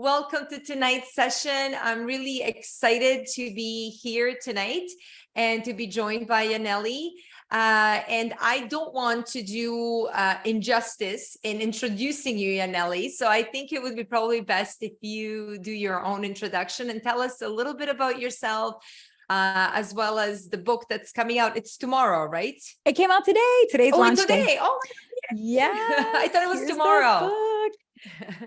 Welcome to tonight's session. I'm really excited to be here tonight and to be joined by Yanely. And I don't want to do injustice in introducing you, Yanely. So I think it would be probably best if you do your own introduction and tell us a little bit about yourself, as well as the book that's coming out. It's tomorrow, right? It came out today. Today's launch Today. day. Oh, Yeah. I thought it was tomorrow.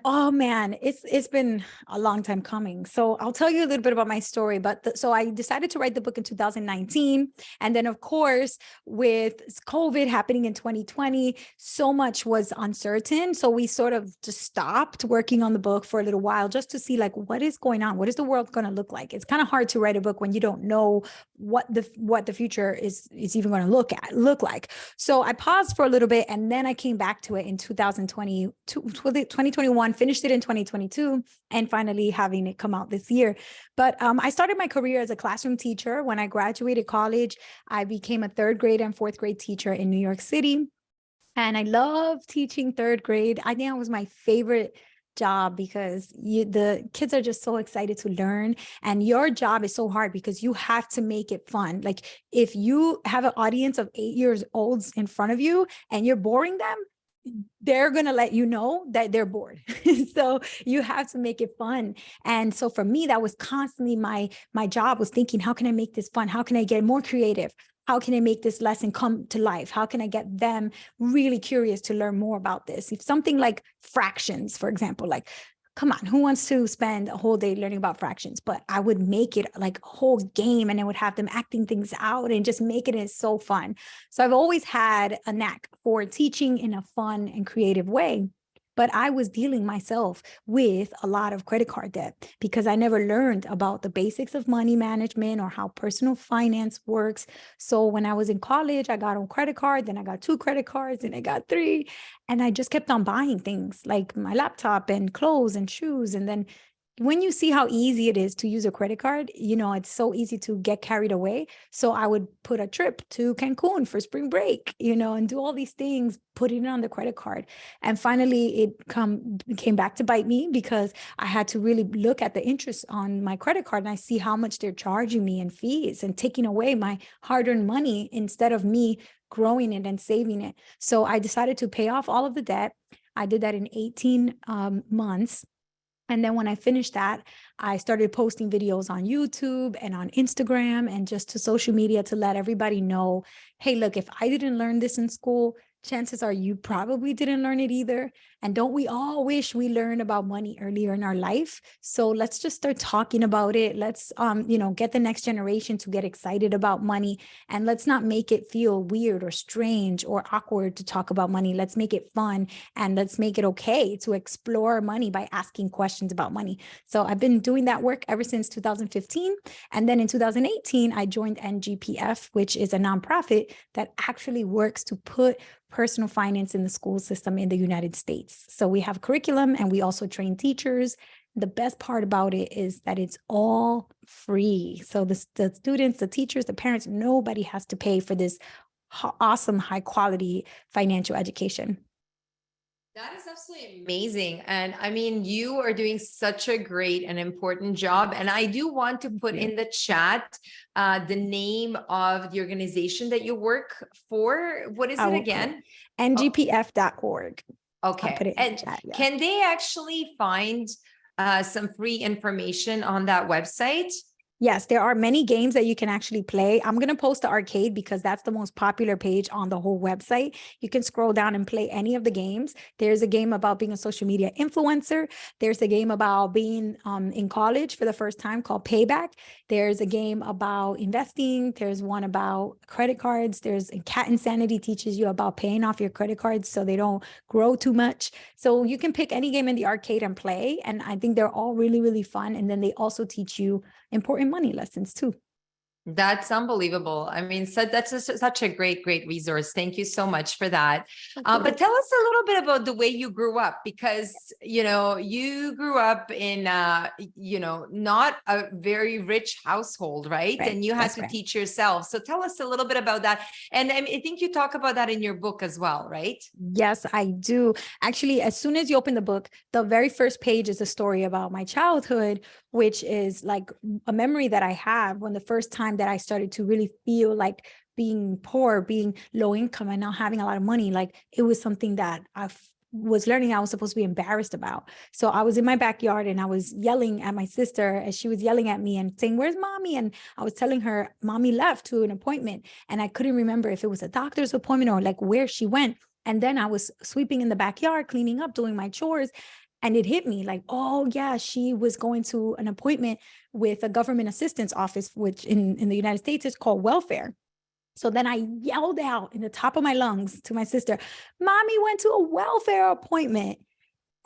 Oh man, it's been a long time coming. So I'll tell you a little bit about my story. But so I decided to write the book in 2019, and then of course with COVID happening in 2020, so much was uncertain. So we sort of just stopped working on the book for a little while just to see like what is going on, what is the world going to look like. It's kind of hard to write a book when you don't know what the future is even going to look like. So I paused for a little bit, and then I came back to it in 2021, finished it in 2022, and finally having it come out this year. But I started my career as a classroom teacher. When I graduated college, I became a third grade and fourth grade teacher in New York City. And I love teaching third grade. I think that was my favorite job because the kids are just so excited to learn, and your job is so hard because you have to make it fun. Like if you have an audience of 8 years olds in front of you and you're boring them, they're going to let you know that they're bored. So you have to make it fun. And so for me, that was constantly my job, was thinking, how can I make this fun? How can I get more creative? How can I make this lesson come to life? How can I get them really curious to learn more about this? If something like fractions, for example, like, come on, who wants to spend a whole day learning about fractions? But I would make it like a whole game, and I would have them acting things out and just make it so fun. So I've always had a knack for teaching in a fun and creative way. But I was dealing myself with a lot of credit card debt because I never learned about the basics of money management or how personal finance works. So when I was in college, I got on credit card, then I got 2 credit cards, and I got 3. And I just kept on buying things like my laptop and clothes and shoes. And then when you see how easy it is to use a credit card, it's so easy to get carried away. So I would put a trip to Cancun for spring break, and do all these things, putting it on the credit card. And finally, it came back to bite me because I had to really look at the interest on my credit card, and I see how much they're charging me in fees and taking away my hard-earned money instead of me growing it and saving it. So I decided to pay off all of the debt. I did that in 18 months. And then when I finished that, I started posting videos on YouTube and on Instagram and just to social media to let everybody know, hey, look, if I didn't learn this in school, chances are you probably didn't learn it either. And don't we all wish we learned about money earlier in our life? So let's just start talking about it. Let's, get the next generation to get excited about money, and let's not make it feel weird or strange or awkward to talk about money. Let's make it fun, and let's make it okay to explore money by asking questions about money. So I've been doing that work ever since 2015. And then in 2018, I joined NGPF, which is a nonprofit that actually works to put personal finance in the school system in the United States. So we have curriculum, and we also train teachers. The best part about it is that it's all free. So the students, the teachers, the parents, nobody has to pay for this awesome, high quality financial education. That is absolutely amazing. And I mean, you are doing such a great and important job. And I do want to put in the chat the name of the organization that you work for. What is it again? ngpf.org. Okay. And chat, yeah. Can they actually find some free information on that website? Yes, there are many games that you can actually play. I'm going to post the arcade because that's the most popular page on the whole website. You can scroll down and play any of the games. There's a game about being a social media influencer. There's a game about being in college for the first time called Payback. There's a game about investing. There's one about credit cards. There's Cat Insanity, teaches you about paying off your credit cards so they don't grow too much. So you can pick any game in the arcade and play. And I think they're all really, really fun. And then they also teach you important money lessons too. That's unbelievable. I mean, so that's such a great resource. Thank you so much for that. But tell us a little bit about the way you grew up, because, you grew up in, not a very rich household, right? Right. And you had That's to right. teach yourself. So tell us a little bit about that. And I think you talk about that in your book as well, right? Yes, I do. Actually, as soon as you open the book, the very first page is a story about my childhood, which is like a memory that I have when the first time that I started to really feel like being poor, being low income, and not having a lot of money. Like it was something that was learning I was supposed to be embarrassed about. So I was in my backyard and I was yelling at my sister as she was yelling at me and saying, "Where's mommy?" And I was telling her, "Mommy left to an appointment." And I couldn't remember if it was a doctor's appointment or like where she went. And then I was sweeping in the backyard, cleaning up, doing my chores. And it hit me like, oh, yeah, she was going to an appointment with a government assistance office, which in the United States is called welfare. So then I yelled out in the top of my lungs to my sister, "Mommy went to a welfare appointment."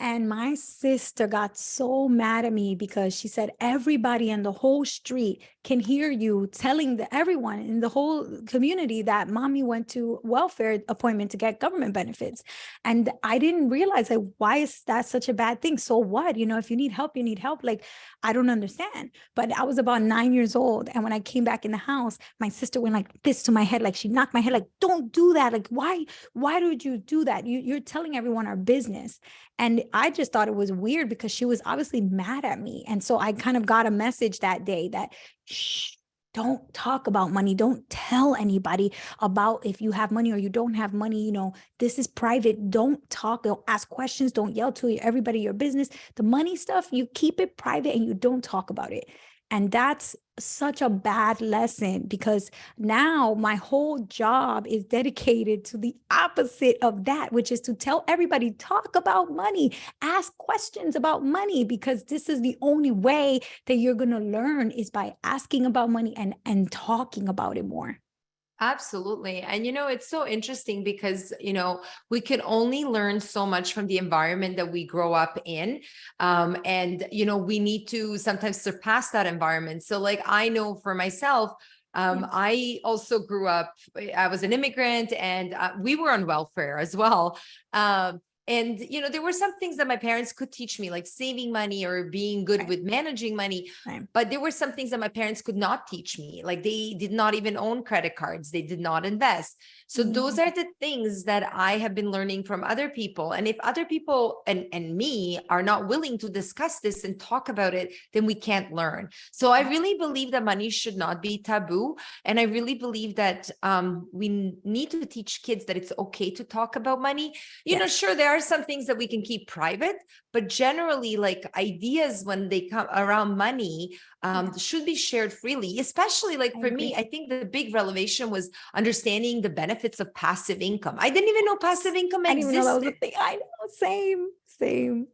And my sister got so mad at me because she said, "Everybody in the whole street can hear you telling everyone in the whole community that mommy went to welfare appointment to get government benefits." And I didn't realize, like, why is that such a bad thing? So what? If you need help, you need help. Like, I don't understand. But I was about 9 years old. And when I came back in the house, my sister went like this to my head, like she knocked my head, like, "Don't do that. Like, why did you do that? You're telling everyone our business." And I just thought it was weird because she was obviously mad at me. And so I kind of got a message that day that, shh, don't talk about money. Don't tell anybody about if you have money or you don't have money. This is private. Don't talk. Don't ask questions. Don't yell to everybody your business. The money stuff, you keep it private and you don't talk about it. And that's such a bad lesson because now my whole job is dedicated to the opposite of that, which is to tell everybody, talk about money, ask questions about money, because this is the only way that you're going to learn is by asking about money and talking about it more. Absolutely. And it's so interesting because, we can only learn so much from the environment that we grow up in. And, we need to sometimes surpass that environment. So like, I know for myself, I also grew up, I was an immigrant and we were on welfare as well. And, there were some things that my parents could teach me, like saving money or being good Right. with managing money. Right. But there were some things that my parents could not teach me. Like they did not even own credit cards. They did not invest. So those are the things that I have been learning from other people. And if other people and me are not willing to discuss this and talk about it, then we can't learn. So I really believe that money should not be taboo. And I really believe that we need to teach kids that it's okay to talk about money. Sure, there are some things that we can keep private, but generally, like ideas when they come around money should be shared freely, especially like for me, I think the big revelation was understanding the benefits of passive income. I didn't even know passive income I didn't even know that was a existed. thing. I know, same.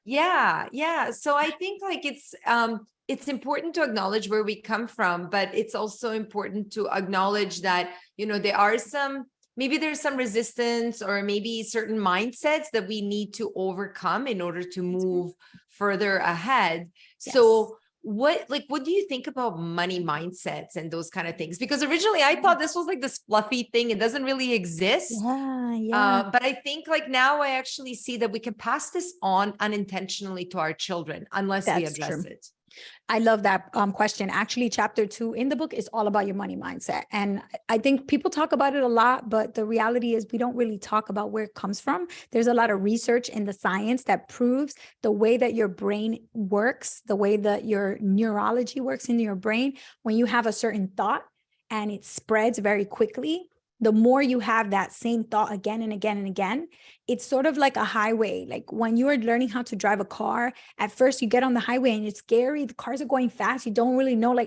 Yeah. So I think like it's important to acknowledge where we come from, but it's also important to acknowledge that, maybe there's some resistance or maybe certain mindsets that we need to overcome in order to move further ahead. Yes. So what do you think about money mindsets and those kind of things? Because originally I thought this was like this fluffy thing. It doesn't really exist. Yeah. But I think like now I actually see that we can pass this on unintentionally to our children unless we That's address true. it. I love that question. Actually, chapter 2 in the book is all about your money mindset. And I think people talk about it a lot, but the reality is we don't really talk about where it comes from. There's a lot of research in the science that proves the way that your brain works, the way that your neurology works in your brain. When you have a certain thought and it spreads very quickly, the more you have that same thought again and again and again, it's sort of like a highway. Like when you are learning how to drive a car, at first you get on the highway and it's scary. The cars are going fast. You don't really know,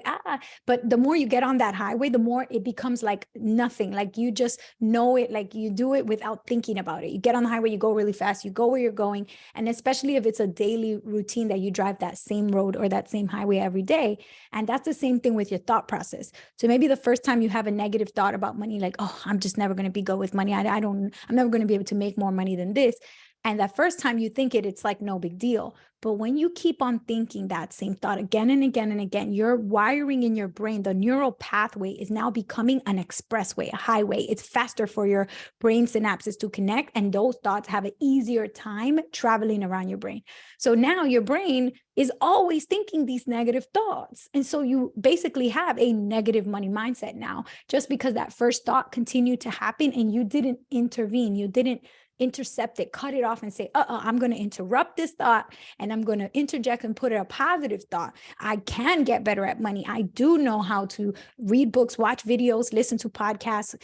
but the more you get on that highway, the more it becomes like nothing. Like you just know it, like you do it without thinking about it. You get on the highway, you go really fast, you go where you're going. And especially if it's a daily routine that you drive that same road or that same highway every day. And that's the same thing with your thought process. So maybe the first time you have a negative thought about money, like, oh, I'm just never going to be good with money. I'm never going to be able to make more money than this. And that first time you think it, it's like no big deal. But when you keep on thinking that same thought again and again and again, your wiring in your brain, the neural pathway is now becoming an expressway, a highway. It's faster for your brain synapses to connect. And those thoughts have an easier time traveling around your brain. So now your brain is always thinking these negative thoughts. And so you basically have a negative money mindset now, just because that first thought continued to happen and you didn't intervene. You didn't intercept it, cut it off and say, I'm going to interrupt this thought and I'm going to interject and put in a positive thought. I can get better at money. I do know how to read books, watch videos, listen to podcasts,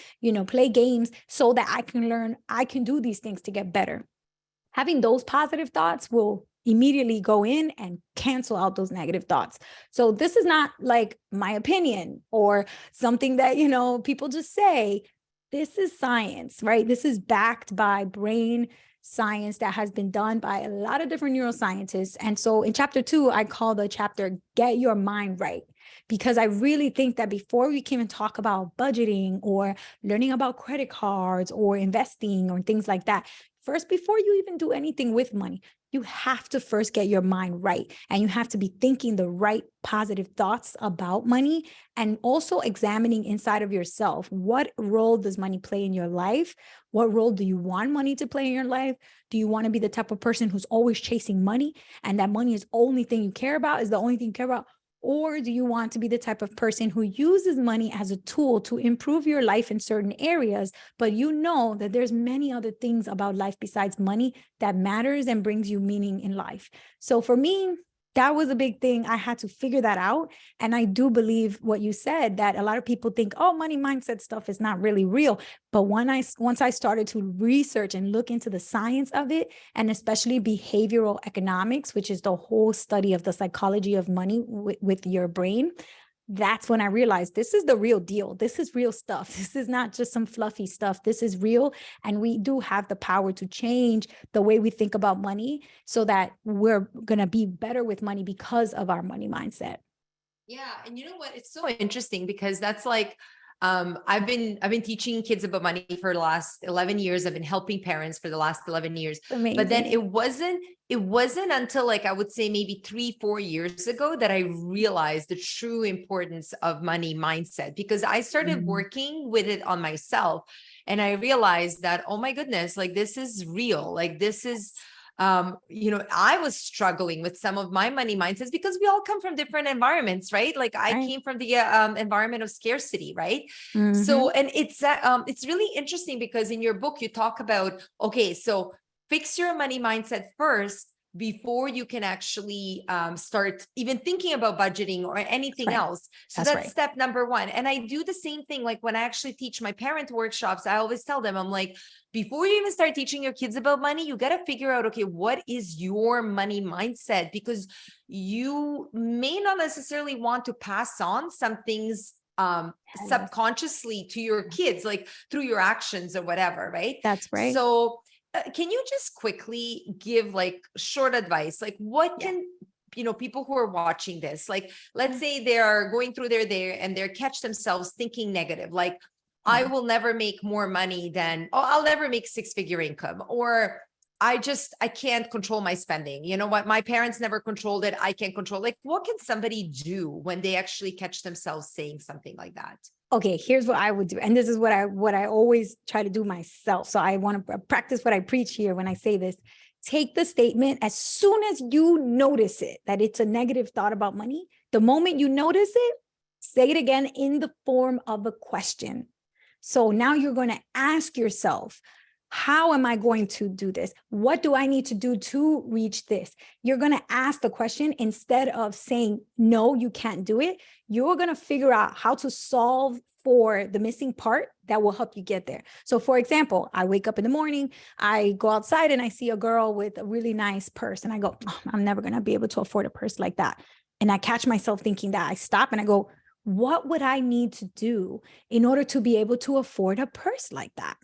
play games so that I can learn, I can do these things to get better. Having those positive thoughts will immediately go in and cancel out those negative thoughts. So this is not like my opinion or something that, people just say. This is science, right? This is backed by brain science that has been done by a lot of different neuroscientists. And so in chapter 2, I call the chapter Get Your Mind Right, because I really think that before we can even talk about budgeting or learning about credit cards or investing or things like that, first, before you even do anything with money, you have to first get your mind right. And you have to be thinking the right positive thoughts about money and also examining inside of yourself. What role does money play in your life? What role do you want money to play in your life? Do you want to be the type of person who's always chasing money and that money is the only thing you care about, is the only thing you care about? Or do you want to be the type of person who uses money as a tool to improve your life in certain areas, but you know that there's many other things about life besides money that matters and brings you meaning in life? So for me, that was a big thing. I had to figure that out. And I do believe what you said, that a lot of people think, oh, money mindset stuff is not really real. But once I started to research and look into the science of it, and especially behavioral economics, which is the whole study of the psychology of money with your brain, that's when I realized this is the real deal. This is real stuff. This is not just some fluffy stuff. This is real. And we do have the power to change the way we think about money so that we're going to be better with money because of our money mindset. Yeah. And you know what? It's so interesting because that's like, I've been teaching kids about money for the last 11 years. I've been helping parents for the last 11 years. Amazing. But then it wasn't until like, I would say maybe 3-4 years ago that I realized the true importance of money mindset, because I started working with it on myself and I realized that, oh my goodness, like this is real. Like this is, I was struggling with some of my money mindsets because we all come from different environments, right? Like I came from the environment of scarcity, right? So, and it's really interesting because in your book, you talk about, okay, so fix your money mindset first before you can actually start even thinking about budgeting or anything else. So that's step number 1. And I do the same thing. Like when I actually teach my parent workshops, I always tell them, I'm like, before you even start teaching your kids about money, you got to figure out, okay, what is your money mindset? Because you may not necessarily want to pass on some things subconsciously to your kids, like through your actions or whatever, right? That's right. So can you just quickly give like short advice? Like what can, people who are watching this, like, let's say they are going through their day and they're catch themselves thinking negative, like, I will never make more money than, I'll never make 6-figure income, or I can't control my spending. You know what? My parents never controlled it. I can't control. Like, what can somebody do when they actually catch themselves saying something like that? Okay, here's what I would do. And this is what I always try to do myself. So I want to practice what I preach here when I say this. Take the statement as soon as you notice it, that it's a negative thought about money. The moment you notice it, say it again in the form of a question. So now you're going to ask yourself, how am I going to do this? What do I need to do to reach this? You're going to ask the question instead of saying, no, you can't do it. You're going to figure out how to solve for the missing part that will help you get there. So for example, I wake up in the morning, I go outside and I see a girl with a really nice purse and I go, oh, I'm never going to be able to afford a purse like that. And I catch myself thinking that. I stop and I go, what would I need to do in order to be able to afford a purse like that?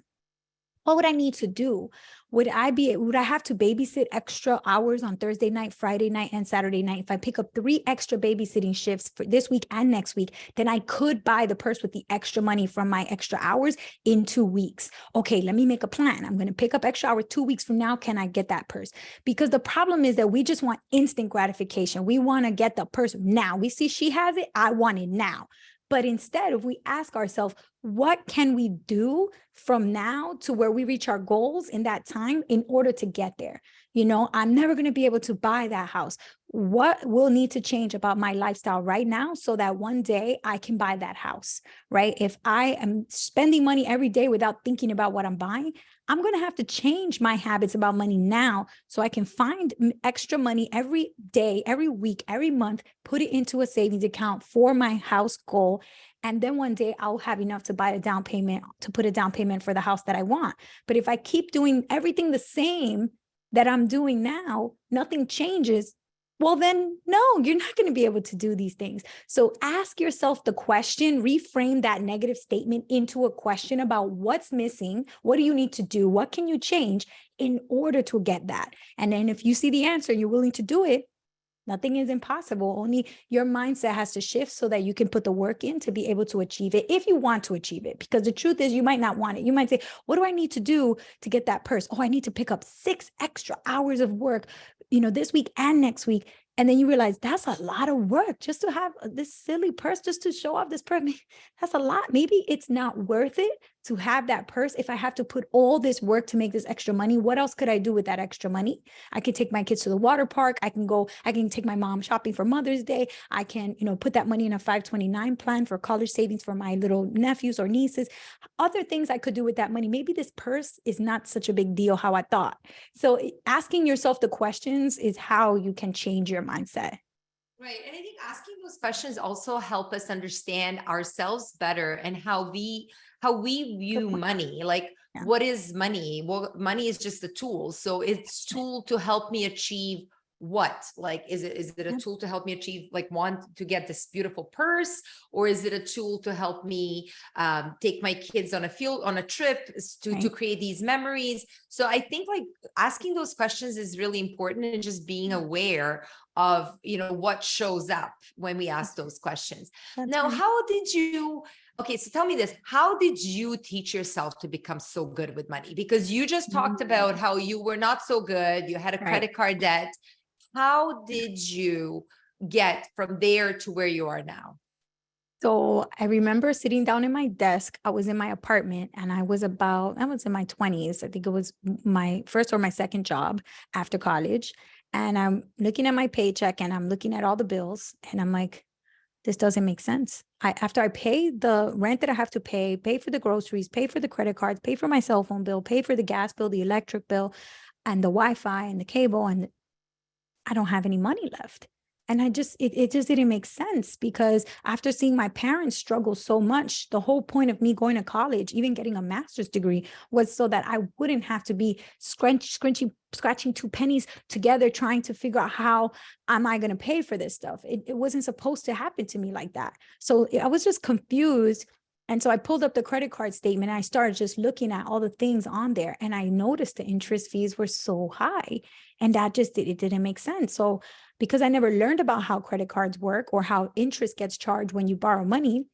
What would I need to do? Would I have to babysit extra hours on Thursday night, Friday night, and Saturday night? If I pick up 3 extra babysitting shifts for this week and next week, then I could buy the purse with the extra money from my extra hours in 2 weeks. Okay, let me make a plan. I'm going to pick up extra hours 2 weeks from now. Can I get that purse? Because the problem is that we just want instant gratification. We want to get the purse now. We see she has it. I want it now. But instead, if we ask ourselves, what can we do from now to where we reach our goals in that time in order to get there? You know, I'm never going to be able to buy that house. What will need to change about my lifestyle right now so that one day I can buy that house, right? If I am spending money every day without thinking about what I'm buying, I'm going to have to change my habits about money now so I can find extra money every day, every week, every month, put it into a savings account for my house goal. And then one day I'll have enough to buy a down payment, to put a down payment for the house that I want. But if I keep doing everything the same that I'm doing now, nothing changes. Well, then, no, you're not going to be able to do these things. So ask yourself the question, reframe that negative statement into a question about what's missing. What do you need to do? What can you change in order to get that? And then if you see the answer, you're willing to do it. Nothing is impossible. Only your mindset has to shift so that you can put the work in to be able to achieve it if you want to achieve it. Because the truth is, you might not want it. You might say, what do I need to do to get that purse? Oh, I need to pick up 6 extra hours of work, this week and next week. And then you realize that's a lot of work just to have this silly purse, just to show off this purse. That's a lot. Maybe it's not worth it to have that purse. If I have to put all this work to make this extra money, what else could I do with that extra money? I could take my kids to the water park. I can take my mom shopping for Mother's Day. I can, put that money in a 529 plan for college savings for my little nephews or nieces. Other things I could do with that money. Maybe this purse is not such a big deal how I thought. So asking yourself the questions is how you can change your mindset. Right. And I think asking those questions also help us understand ourselves better and how we view money. Like, Yeah. what is money? Well, money is just a tool. So it's tool to help me achieve what? Like, is it a tool to help me achieve, like, want to get this beautiful purse? Or is it a tool to help me take my kids on a trip to create these memories? So I think, like, asking those questions is really important, and just being aware of, what shows up when we ask those questions. Now, okay, so tell me this, how did you teach yourself to become so good with money? Because you just talked about how you were not so good, you had a credit card debt. How did you get from there to where you are now? So I remember sitting down in my desk. I was in my apartment and I was in my 20s. I think it was my first or my second job after college. And I'm looking at my paycheck and I'm looking at all the bills and I'm like, this doesn't make sense. After I pay the rent that I have to pay for the groceries, pay for the credit cards, pay for my cell phone bill, pay for the gas bill, the electric bill, and the Wi-Fi and the cable, and I don't have any money left. And it just didn't make sense, because after seeing my parents struggle so much, the whole point of me going to college, even getting a master's degree, was so that I wouldn't have to be scratching 2 pennies together, trying to figure out how am I going to pay for this stuff. It wasn't supposed to happen to me like that. So I was just confused. And so I pulled up the credit card statement and I started just looking at all the things on there. And I noticed the interest fees were so high, and that it didn't make sense. So because I never learned about how credit cards work or how interest gets charged when you borrow money,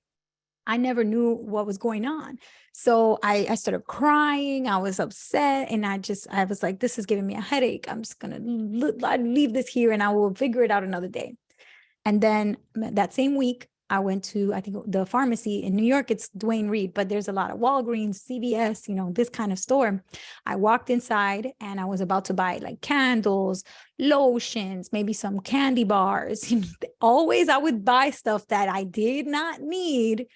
I never knew what was going on. So I started crying. I was upset. And I was like, this is giving me a headache. I'm just going to leave this here and I will figure it out another day. And then that same week, I went to, I think, the pharmacy in New York. It's Duane Reade, but there's a lot of Walgreens, CVS, this kind of store. I walked inside and I was about to buy like candles, lotions, maybe some candy bars. Always I would buy stuff that I did not need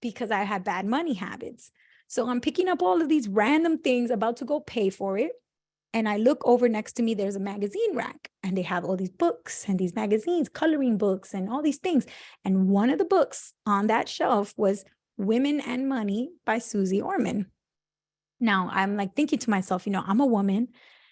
because I had bad money habits. So I'm picking up all of these random things, about to go pay for it. And I look over next to me, there's a magazine rack, and they have all these books and these magazines, coloring books and all these things. And one of the books on that shelf was Women and Money by Susie Orman. Now I'm like thinking to myself, I'm a woman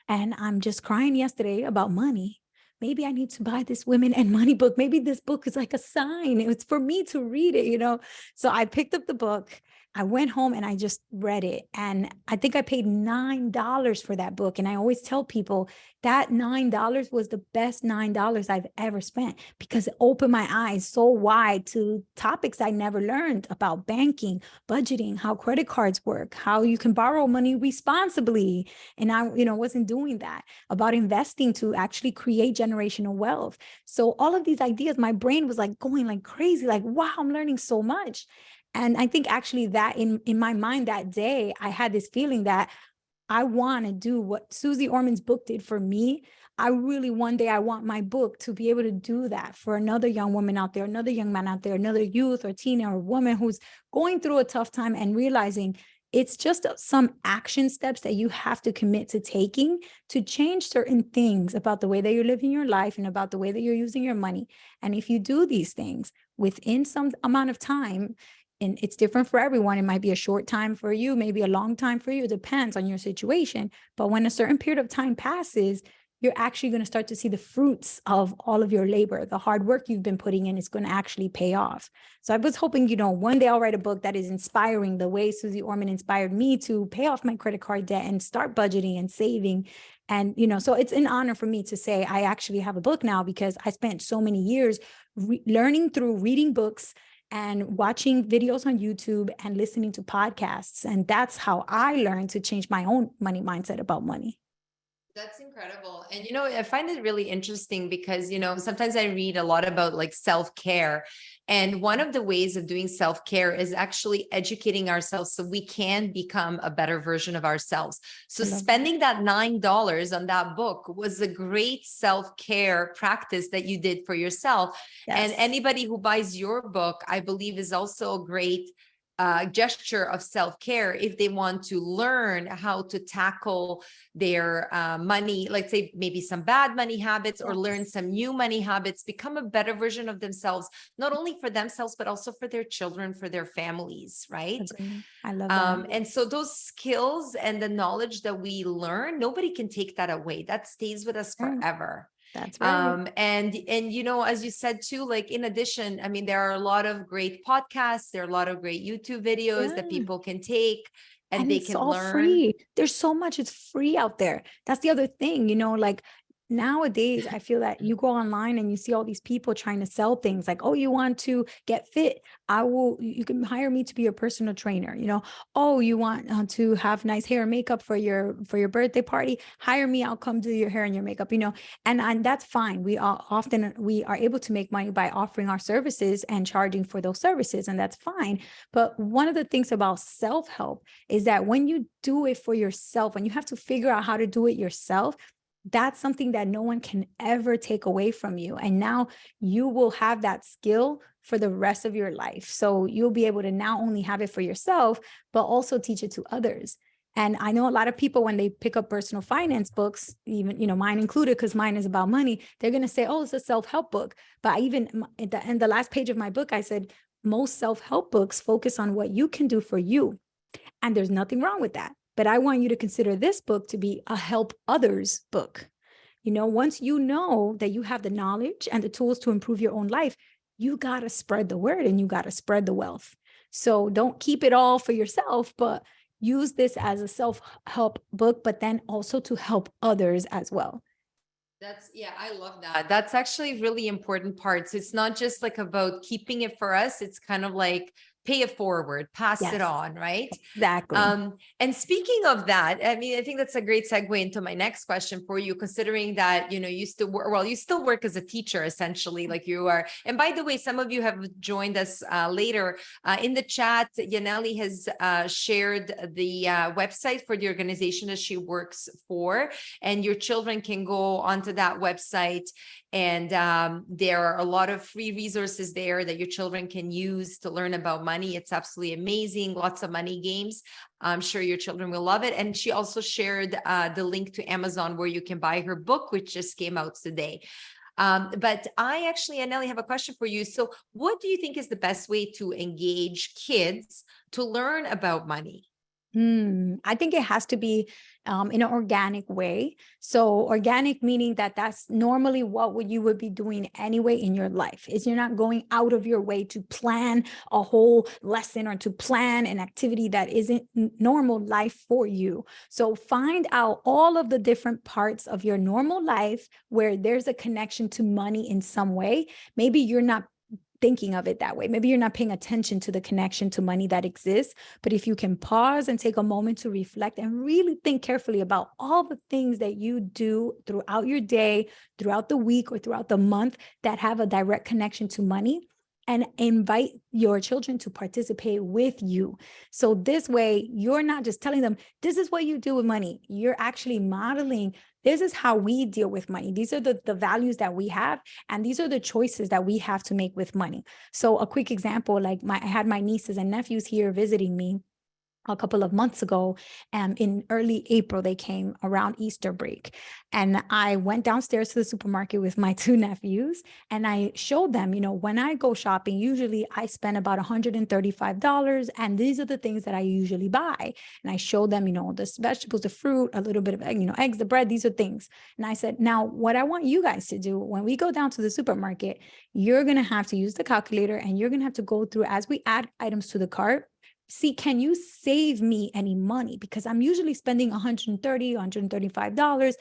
and I'm just crying yesterday about money. Maybe I need to buy this Women and Money book. Maybe this book is like a sign. It's for me to read it, So I picked up the book I went home and I just read it. And I think I paid $9 for that book. And I always tell people that $9 was the best $9 I've ever spent, because it opened my eyes so wide to topics I never learned about: banking, budgeting, how credit cards work, how you can borrow money responsibly. And I, wasn't doing that, about investing to actually create generational wealth. So all of these ideas, my brain was like going like crazy, like, wow, I'm learning so much. And I think actually that in my mind that day, I had this feeling that I want to do what Susie Orman's book did for me. I really, one day I want my book to be able to do that for another young woman out there, another young man out there, another youth or teen or woman who's going through a tough time and realizing it's just some action steps that you have to commit to taking to change certain things about the way that you're living your life and about the way that you're using your money. And if you do these things within some amount of time, and it's different for everyone. It might be a short time for you, maybe a long time for you. It depends on your situation. But when a certain period of time passes, you're actually going to start to see the fruits of all of your labor. The hard work you've been putting in is going to actually pay off. So I was hoping, one day I'll write a book that is inspiring the way Susie Orman inspired me to pay off my credit card debt and start budgeting and saving. And, so it's an honor for me to say I actually have a book now, because I spent so many years learning through reading books and watching videos on YouTube and listening to podcasts. And that's how I learned to change my own money mindset about money. That's incredible. And, I find it really interesting because, sometimes I read a lot about like self-care. And one of the ways of doing self-care is actually educating ourselves so we can become a better version of ourselves. So spending that $9 on that book was a great self-care practice that you did for yourself. Yes. And anybody who buys your book, I believe, is also a great gesture of self-care if they want to learn how to tackle their money, let's say maybe some bad money habits, or learn some new money habits, become a better version of themselves, not only for themselves, but also for their children, for their families, right? I love that. And so those skills and the knowledge that we learn, nobody can take that away. That stays with us forever. That's right. And as you said too, like in addition, I mean, there are a lot of great podcasts, there are a lot of great YouTube videos that people can take and they can learn. Free. There's so much, it's free out there. That's the other thing, like nowadays, I feel that you go online and you see all these people trying to sell things like, oh, you want to get fit? You can hire me to be your personal trainer. Oh, you want to have nice hair and makeup for your birthday party? Hire me. I'll come do your hair and your makeup, and that's fine. We are able to make money by offering our services and charging for those services. And that's fine. But one of the things about self-help is that when you do it for yourself, and you have to figure out how to do it yourself, that's something that no one can ever take away from you. And now you will have that skill for the rest of your life. So you'll be able to not only have it for yourself, but also teach it to others. And I know a lot of people, when they pick up personal finance books, even, mine included, because mine is about money, they're going to say, oh, it's a self-help book. But even in the last page of my book, I said, most self-help books focus on what you can do for you. And there's nothing wrong with that. But I want you to consider this book to be a help others book. Once you know that you have the knowledge and the tools to improve your own life, you got to spread the word and you got to spread the wealth. So don't keep it all for yourself, but use this as a self-help book, but then also to help others as well. I love that. That's actually really important part. So it's not just like about keeping it for us. It's kind of like pay it forward, pass it on, right? Exactly. And speaking of that, I mean, I think that's a great segue into my next question for you, considering that, you still work as a teacher, essentially, like you are. And by the way, some of you have joined us later in the chat. Yanely has shared the website for the organization that she works for, and your children can go onto that website. And there are a lot of free resources there that your children can use to learn about money. It's absolutely amazing. Lots of money games. I'm sure your children will love it. And she also shared the link to Amazon where you can buy her book, which just came out today. But I actually, Yanely, have a question for you. So what do you think is the best way to engage kids to learn about money? I think it has to be in an organic way. So organic meaning that that's normally what you would be doing anyway in your life, is you're not going out of your way to plan a whole lesson or to plan an activity that isn't normal life for you. So find out all of the different parts of your normal life where there's a connection to money in some way. Maybe you're not thinking of it that way. Maybe you're not paying attention to the connection to money that exists. But if you can pause and take a moment to reflect and really think carefully about all the things that you do throughout your day, throughout the week, or throughout the month that have a direct connection to money, and invite your children to participate with you. So this way, you're not just telling them, this is what you do with money. You're actually modeling, this is how we deal with money. These are the values that we have, and these are the choices that we have to make with money. So a quick example, like I had my nieces and nephews here visiting me a couple of months ago, and in early April, they came around Easter break. And I went downstairs to the supermarket with my two nephews, and I showed them, when I go shopping, usually I spend about $135, and these are the things that I usually buy. And I showed them, the vegetables, the fruit, a little bit of, eggs, the bread, these are things. And I said, now what I want you guys to do when we go down to the supermarket, you're going to have to use the calculator, and you're going to have to go through, as we add items to the cart, see, can you save me any money? Because I'm usually spending $130, $135.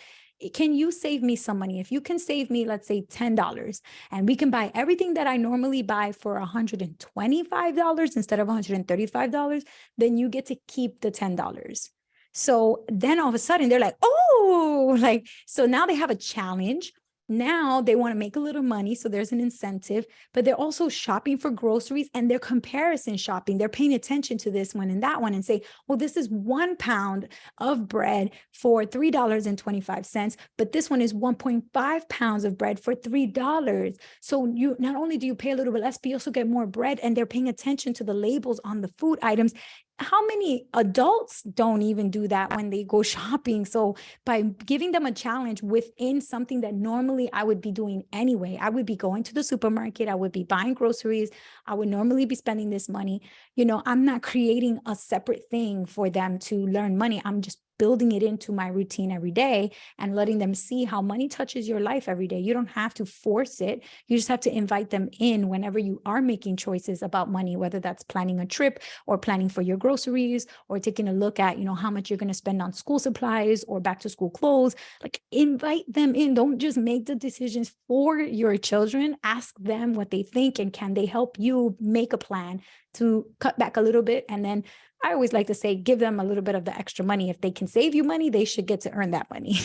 Can you save me some money? If you can save me, let's say $10, and we can buy everything that I normally buy for $125 instead of $135, then you get to keep the $10. So then all of a sudden they're like, oh, so now they have a challenge. Now they want to make a little money, so there's an incentive, but they're also shopping for groceries, and they're comparison shopping. They're paying attention to this one and that one and say, well, this is 1 pound of bread for $3.25, but this one is 1.5 pounds of bread for $3. So you not only do you pay a little bit less, but you also get more bread, and they're paying attention to the labels on the food items. How many adults don't even do that when they go shopping? So by giving them a challenge within something that normally I would be doing anyway, I would be going to the supermarket, I would be buying groceries, I would normally be spending this money. I'm not creating a separate thing for them to learn money. I'm just building it into my routine every day and letting them see how money touches your life every day. You don't have to force it. You just have to invite them in whenever you are making choices about money, whether that's planning a trip or planning for your groceries or taking a look at, how much you're going to spend on school supplies or back to school clothes. Like, invite them in. Don't just make the decisions for your children. Ask them what they think, and can they help you make a plan to cut back a little bit. And then I always like to say, give them a little bit of the extra money. If they can save you money, they should get to earn that money.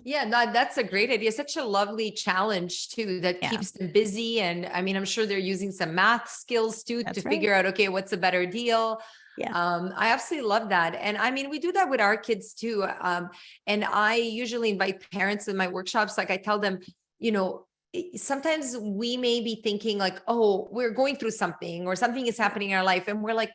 Yeah, no, that's a great idea. Such a lovely challenge too, that keeps them busy. And I mean, I'm sure they're using some math skills too, to figure out, okay, what's a better deal? Yeah. I absolutely love that. And I mean, we do that with our kids too. And I usually invite parents in my workshops. Like, I tell them, sometimes we may be thinking like, oh, we're going through something, or something is happening in our life, and we're like,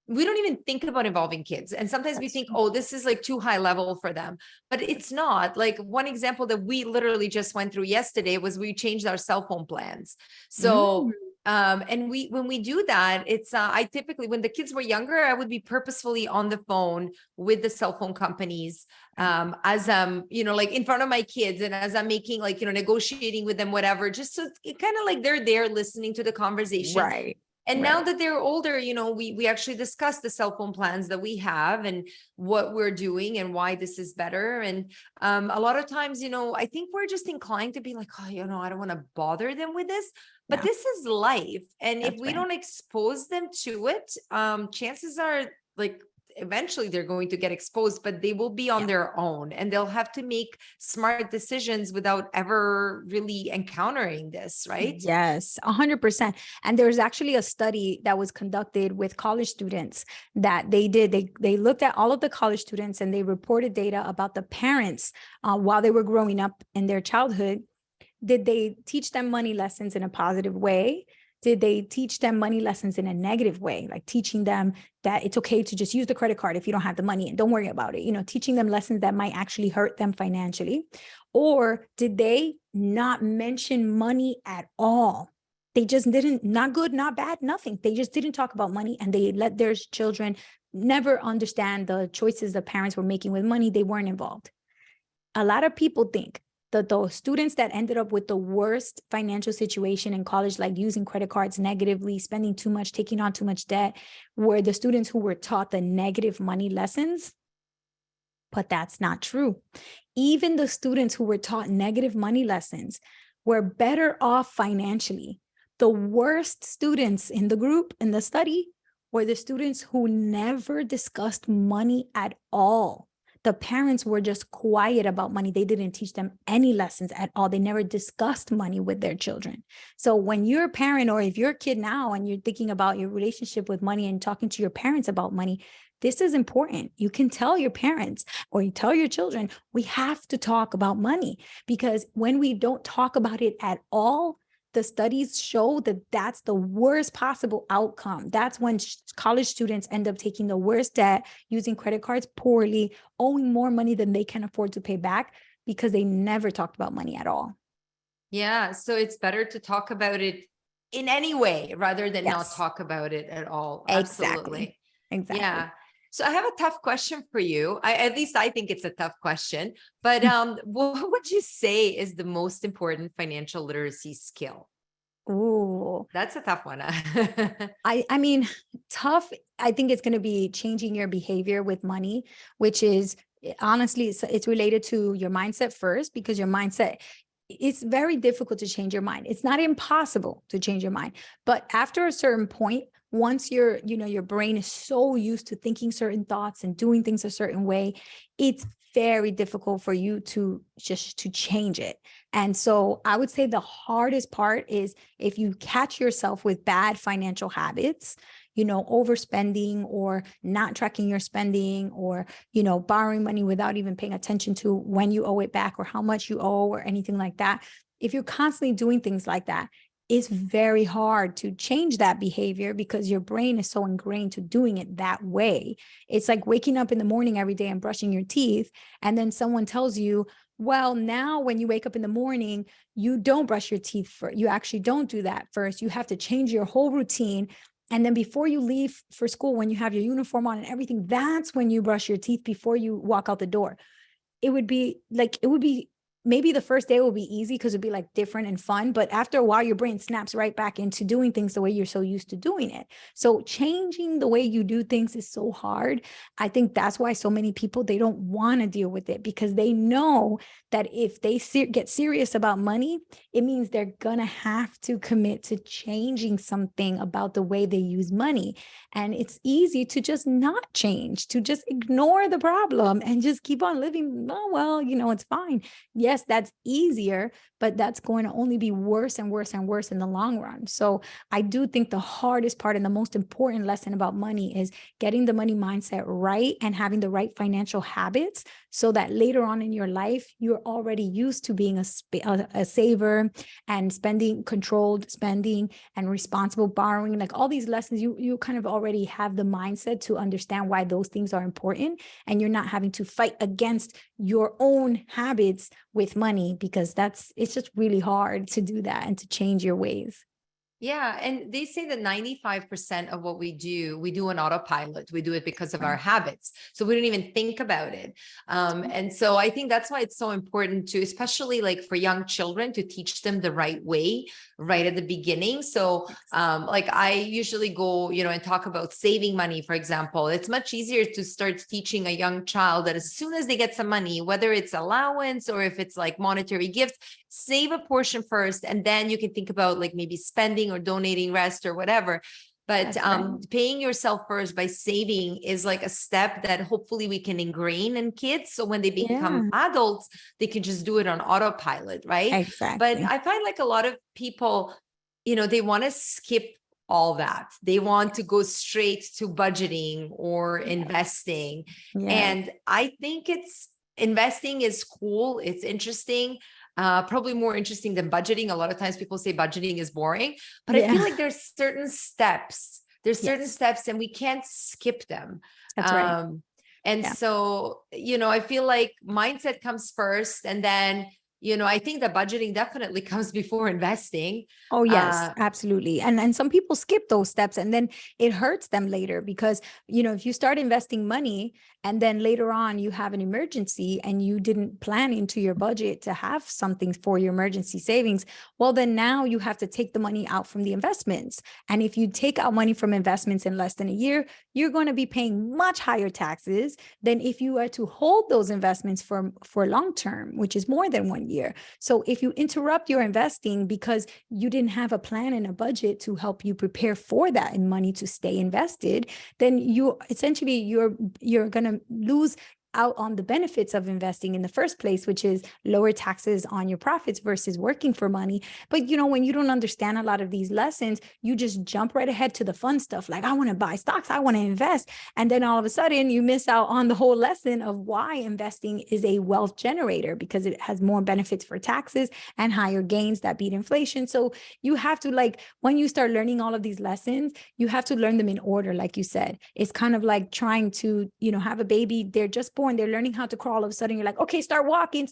we don't even think about involving kids. And sometimes we think, oh, this is like too high level for them, but it's not. Like, one example that we literally just went through yesterday was we changed our cell phone plans. So, and when we do that, it's, I typically, when the kids were younger, I would be purposefully on the phone with the cell phone companies, as like in front of my kids, and as I'm making, like, negotiating with them, whatever, just so it kind of like they're there listening to the conversation. Right. And now that they're older, we actually discuss the cell phone plans that we have and what we're doing and why this is better. And a lot of times, I think we're just inclined to be like, oh, I don't want to bother them with this, but this is life. And if we don't expose them to it, chances are, like, eventually they're going to get exposed, but they will be on their own, and they'll have to make smart decisions without ever really encountering this, right? Yes, 100%. And there's actually a study that was conducted with college students that they did. They looked at all of the college students, and they reported data about the parents while they were growing up in their childhood. Did they teach them money lessons in a positive way? Did they teach them money lessons in a negative way, like teaching them that it's okay to just use the credit card if you don't have the money and don't worry about it, teaching them lessons that might actually hurt them financially? Or did they not mention money at all? They just didn't, not good, not bad, nothing. They just didn't talk about money, and they let their children never understand the choices the parents were making with money. They weren't involved. A lot of people think that those students that ended up with the worst financial situation in college, like using credit cards negatively, spending too much, taking on too much debt, were the students who were taught the negative money lessons. But that's not true. Even the students who were taught negative money lessons were better off financially. The worst students in the group, in the study, were the students who never discussed money at all. The parents were just quiet about money. They didn't teach them any lessons at all. They never discussed money with their children. So when you're a parent, or if you're a kid now and you're thinking about your relationship with money and talking to your parents about money, this is important. You can tell your parents, or you tell your children, we have to talk about money, because when we don't talk about it at all, the studies show that that's the worst possible outcome. That's when college students end up taking the worst debt, using credit cards poorly, owing more money than they can afford to pay back, because they never talked about money at all. Yeah. So it's better to talk about it in any way rather than not Yes. talk about it at all. Exactly. Absolutely. Yeah. So I have a tough question for you. At least I think it's a tough question, but what would you say is the most important financial literacy skill? Ooh, That's a tough one. I mean, tough. I think it's going to be changing your behavior with money, which is honestly, it's related to your mindset first, because your mindset, it's very difficult to change your mind. It's not impossible to change your mind, but after a certain point, once your brain is so used to thinking certain thoughts and doing things a certain way, it's very difficult for you to change it. And so I would say the hardest part is if you catch yourself with bad financial habits, overspending, or not tracking your spending, or, borrowing money without even paying attention to when you owe it back or how much you owe or anything like that. If you're constantly doing things like that, it's very hard to change that behavior, because your brain is so ingrained to doing it that way. It's like waking up in the morning every day and brushing your teeth, and then someone tells you, well, now when you wake up in the morning, you don't brush your teeth first. You actually don't do that first. You have to change your whole routine. And then before you leave for school, when you have your uniform on and everything, that's when you brush your teeth before you walk out the door. It would be maybe the first day will be easy because it'd be like different and fun, but after a while, your brain snaps right back into doing things the way you're so used to doing it. So changing the way you do things is so hard. I think that's why so many people, they don't want to deal with it, because they know that if they get serious about money, it means they're going to have to commit to changing something about the way they use money. And it's easy to just not change, to just ignore the problem and just keep on living. Oh, well, it's fine. Yes, that's easier, but that's going to only be worse and worse and worse in the long run. So I do think the hardest part and the most important lesson about money is getting the money mindset right and having the right financial habits, so that later on in your life, you're already used to being a saver and spending, controlled spending, and responsible borrowing. Like all these lessons, you kind of already have the mindset to understand why those things are important, and you're not having to fight against your own habits with money, because it's just really hard to do that and to change your ways. Yeah. And they say that 95% of what we do on autopilot. We do it because of our Right. habits. So we don't even think about it. And so I think that's why it's so important to, especially like for young children, to teach them the right way right at the beginning. So like I usually go, and talk about saving money, for example. It's much easier to start teaching a young child that as soon as they get some money, whether it's allowance or if it's like monetary gifts, save a portion first, and then you can think about like maybe spending or donating rest or whatever. But paying yourself first by saving is like a step that hopefully we can ingrain in kids. So when they become adults, they can just do it on autopilot, right? Exactly. But I find like a lot of people, they want to skip all that. They want to go straight to budgeting or investing. And I think investing is cool. It's interesting. Probably more interesting than budgeting. A lot of times people say budgeting is boring, but I feel like there's certain steps. And we can't skip them. That's right. And so, I feel like mindset comes first, and then I think that budgeting definitely comes before investing. Oh, yes, absolutely. And some people skip those steps and then it hurts them later because, if you start investing money and then later on you have an emergency and you didn't plan into your budget to have something for your emergency savings, well, then now you have to take the money out from the investments. And if you take out money from investments in less than a year, you're going to be paying much higher taxes than if you were to hold those investments for long term, which is more than 1 year. So if you interrupt your investing because you didn't have a plan and a budget to help you prepare for that and money to stay invested, then you're going to lose out on the benefits of investing in the first place, which is lower taxes on your profits versus working for money. But when you don't understand a lot of these lessons, you just jump right ahead to the fun stuff. Like, I want to buy stocks, I want to invest. And then all of a sudden you miss out on the whole lesson of why investing is a wealth generator, because it has more benefits for taxes and higher gains that beat inflation. So you have to, when you start learning all of these lessons, you have to learn them in order. Like you said, it's kind of like trying to, have a baby. They're just born, they're learning how to crawl. All of a sudden you're like, okay, start walking.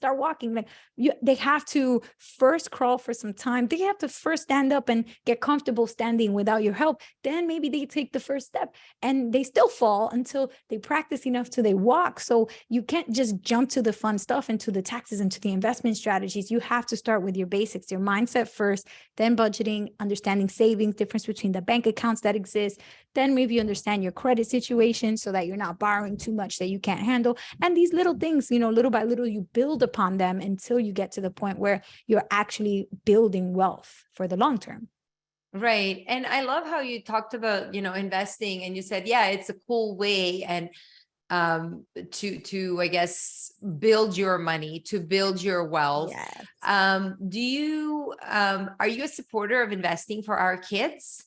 They have to first crawl for some time. They have to first stand up and get comfortable standing without your help. Then maybe they take the first step and they still fall until they practice enough till they walk. So you can't just jump to the fun stuff and to the taxes and to the investment strategies. You have to start with your basics, your mindset first, then budgeting, understanding savings, difference between the bank accounts that exist. Then maybe you understand your credit situation so that you're not borrowing too much that you can't handle. And these little things, little by little, you build upon them until you get to the point where you're actually building wealth for the long term. Right. And I love how you talked about, investing, and you said, yeah, it's a cool way and to I guess build your money, to build your wealth. Yes. Are you a supporter of investing for our kids?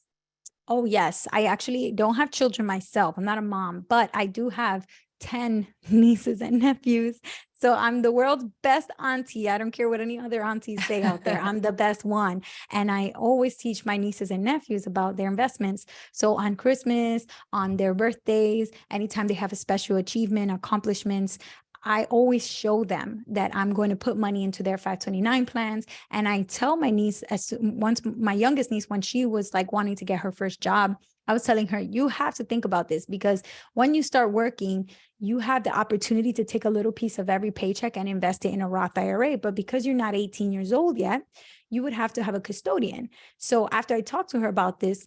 Oh, yes. I actually don't have children myself. I'm not a mom, but I do have 10 nieces and nephews. So I'm the world's best auntie. I don't care what any other aunties say out there. I'm the best one. And I always teach my nieces and nephews about their investments. So on Christmas, on their birthdays, anytime they have a special achievement, accomplishments, I always show them that I'm going to put money into their 529 plans. And I tell my niece, once my youngest niece, when she was wanting to get her first job, I was telling her, you have to think about this, because when you start working, you have the opportunity to take a little piece of every paycheck and invest it in a Roth IRA. But because you're not 18 years old yet, you would have to have a custodian. So after I talked to her about this,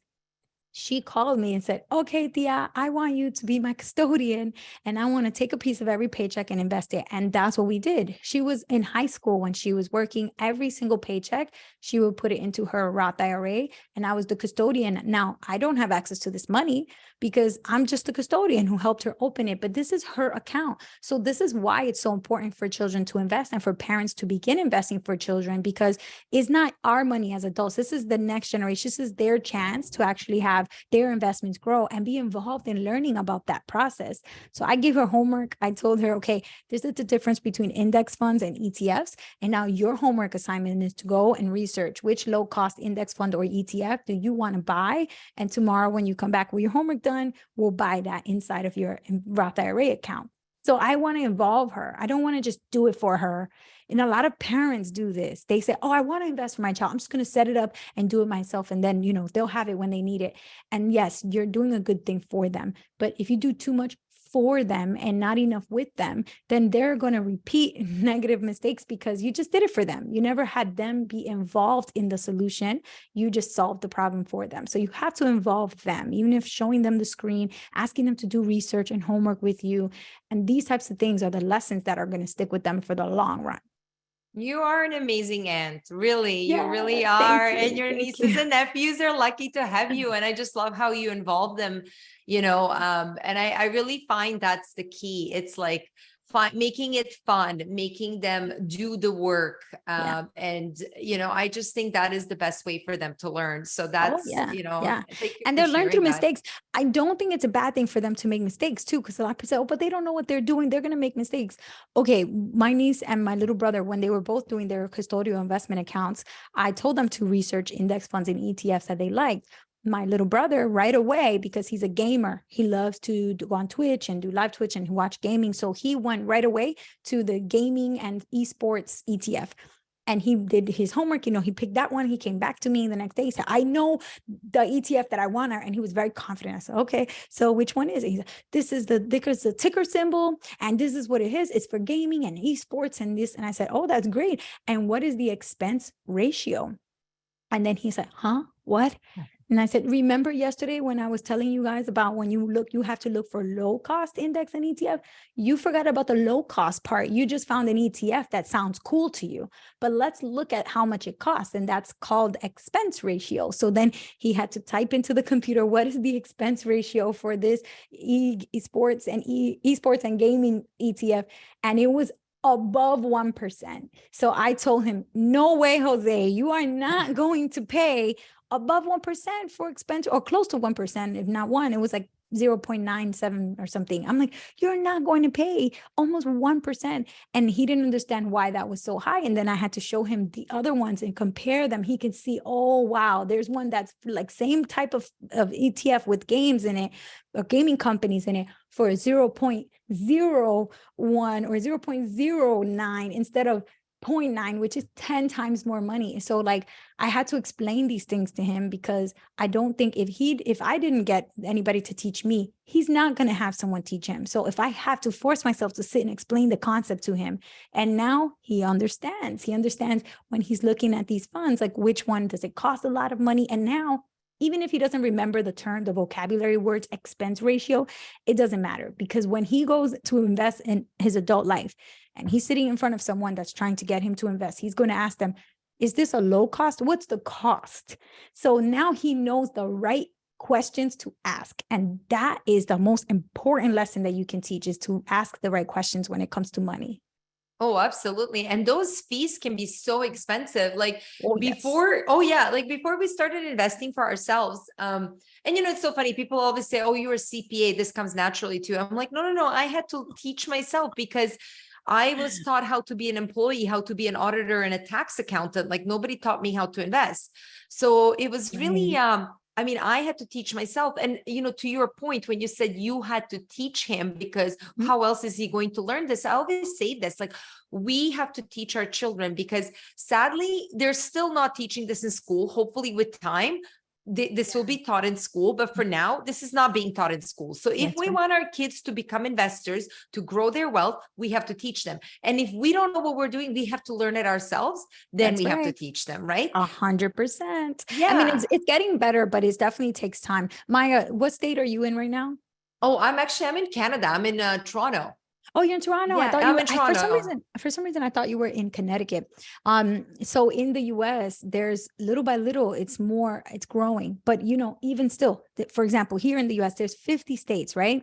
she called me and said, okay, Tia, I want you to be my custodian and I want to take a piece of every paycheck and invest it. And that's what we did. She was in high school when she was working. Every single paycheck, she would put it into her Roth IRA and I was the custodian. Now, I don't have access to this money because I'm just the custodian who helped her open it, but this is her account. So this is why it's so important for children to invest and for parents to begin investing for children, because it's not our money as adults. This is the next generation. This is their chance to actually have their investments grow and be involved in learning about that process. So I gave her homework. I told her, okay, this is the difference between index funds and ETFs. And now your homework assignment is to go and research which low cost index fund or ETF do you want to buy. And tomorrow when you come back with your homework done, we'll buy that inside of your Roth IRA account. So I want to involve her. I don't want to just do it for her. And a lot of parents do this. They say, oh, I want to invest for my child. I'm just going to set it up and do it myself. And then, they'll have it when they need it. And yes, you're doing a good thing for them. But if you do too much for them and not enough with them, then they're going to repeat negative mistakes because you just did it for them. You never had them be involved in the solution. You just solved the problem for them. So you have to involve them, even if showing them the screen, asking them to do research and homework with you. And these types of things are the lessons that are going to stick with them for the long run. You are an amazing aunt, really. Yes, you really are. you, And your nieces and nephews are lucky to have you. And I just love how you involve them, and I really find that's the key. It's like making it fun, making them do the work. And, I just think that is the best way for them to learn. So that's, thank you And for they'll learn through sharing that. mistakes. I don't think it's a bad thing for them to make mistakes too, because a lot of people say, oh, but they don't know what they're doing. They're going to make mistakes. Okay. My niece and my little brother, when they were both doing their custodial investment accounts, I told them to research index funds and ETFs that they liked. My little brother right away, because he's a gamer, he loves to go on Twitch and do live Twitch and watch gaming. So he went right away to the gaming and esports ETF. And he did his homework, he picked that one. He came back to me the next day. He said, I know the ETF that I want. And he was very confident. I said, okay, so which one is it? He said, this is the ticker symbol. And this is what it is. It's for gaming and esports and this. And I said, oh, that's great. And what is the expense ratio? And then he said, huh, what? And I said, remember yesterday when I was telling you guys about when you have to look for low cost index and ETF? You forgot about the low cost part. You just found an ETF that sounds cool to you, but let's look at how much it costs. And that's called expense ratio. So then he had to type into the computer, what is the expense ratio for this esports and gaming ETF? And it was above 1%. So I told him, no way, Jose, you are not going to pay above 1% for expense, or close to 1%, if not one. It was like 0.97 or something. I'm like, you're not going to pay almost 1%. And he didn't understand why that was so high. And then I had to show him the other ones and compare them. He could see, oh, wow, there's one that's like same type of ETF with games in it, or gaming companies in it, for 0.01 or 0.09 instead of 0.9, which is 10 times more money. So like I had to explain these things to him, because I don't think if I didn't get anybody to teach me, he's not going to have someone teach him. So if I have to force myself to sit and explain the concept to him, and now he understands when he's looking at these funds, like which one does it cost a lot of money? And now, even if he doesn't remember the term, the vocabulary words, expense ratio, it doesn't matter, because when he goes to invest in his adult life and he's sitting in front of someone that's trying to get him to invest, he's going to ask them, is this a low cost? What's the cost? So now he knows the right questions to ask. And that is the most important lesson that you can teach, is to ask the right questions when it comes to money. Oh, absolutely. And those fees can be so expensive. Like Yes. like before we started investing for ourselves. And it's so funny. People always say, oh, you're a CPA, this comes naturally to you. I'm like, no. I had to teach myself, because I was taught how to be an employee, how to be an auditor and a tax accountant. Like nobody taught me how to invest. So it was really, I had to teach myself. And, to your point, when you said you had to teach him, because how else is he going to learn this? I always say this, like, we have to teach our children, because sadly, they're still not teaching this in school. Hopefully with time, this will be taught in school, but for now, this is not being taught in school. So if we want our kids to become investors, to grow their wealth, we have to teach them. And if we don't know what we're doing, we have to learn it ourselves. Then we have to teach them, right? 100%. Yeah. I mean, it's getting better, but it definitely takes time. Maya, what state are you in right now? Oh, I'm in Canada. I'm in Toronto. Oh, you're in Toronto. Yeah, I thought I'm in Toronto. for some reason, I thought you were in Connecticut. So in the US, there's little by little, it's growing. But even still, for example, here in the US, there's 50 states, right?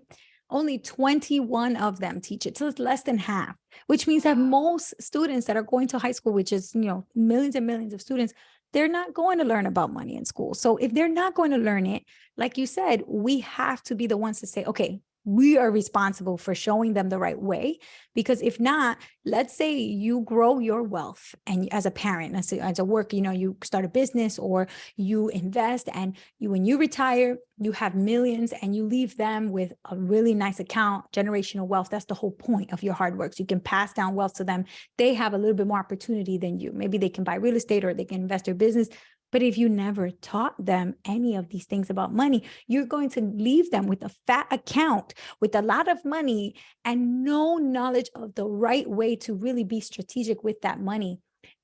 Only 21 of them teach it. So it's less than half, which means that most students that are going to high school, which is, millions and millions of students, they're not going to learn about money in school. So if they're not going to learn it, like you said, we have to be the ones to say, okay, we are responsible for showing them the right way. Because if not, let's say you grow your wealth, and as a parent, as a worker, you start a business or you invest, and when you retire, you have millions and you leave them with a really nice account, generational wealth. That's the whole point of your hard work. So you can pass down wealth to them. They have a little bit more opportunity than you. Maybe they can buy real estate, or they can invest their business. But if you never taught them any of these things about money, you're going to leave them with a fat account with a lot of money and no knowledge of the right way to really be strategic with that money.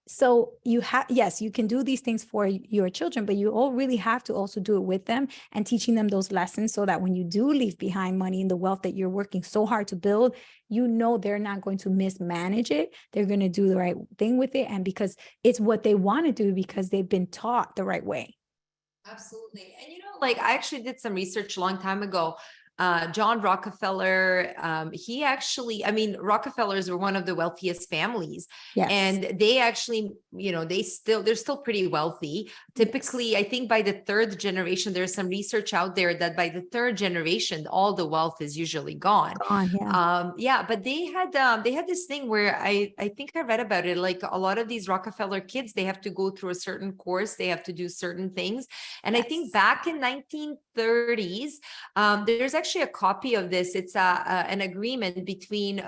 So yes, you can do these things for your children, but you all really have to also do it with them and teaching them those lessons, so that when you do leave behind money and the wealth that you're working so hard to build, they're not going to mismanage it. They're going to do the right thing with it. And because it's what they want to do, because they've been taught the right way. Absolutely. And like I actually did some research a long time ago. John Rockefeller, he actually, Rockefellers were one of the wealthiest families. Yes. And they actually, they're still pretty wealthy. Typically, yes. I think by the third generation, there's some research out there that by the third generation, all the wealth is usually gone. But they had this thing where I think I read about it, like a lot of these Rockefeller kids, they have to go through a certain course, they have to do certain things. And yes. I think back in 1930s, there's actually a copy of this. It's an agreement between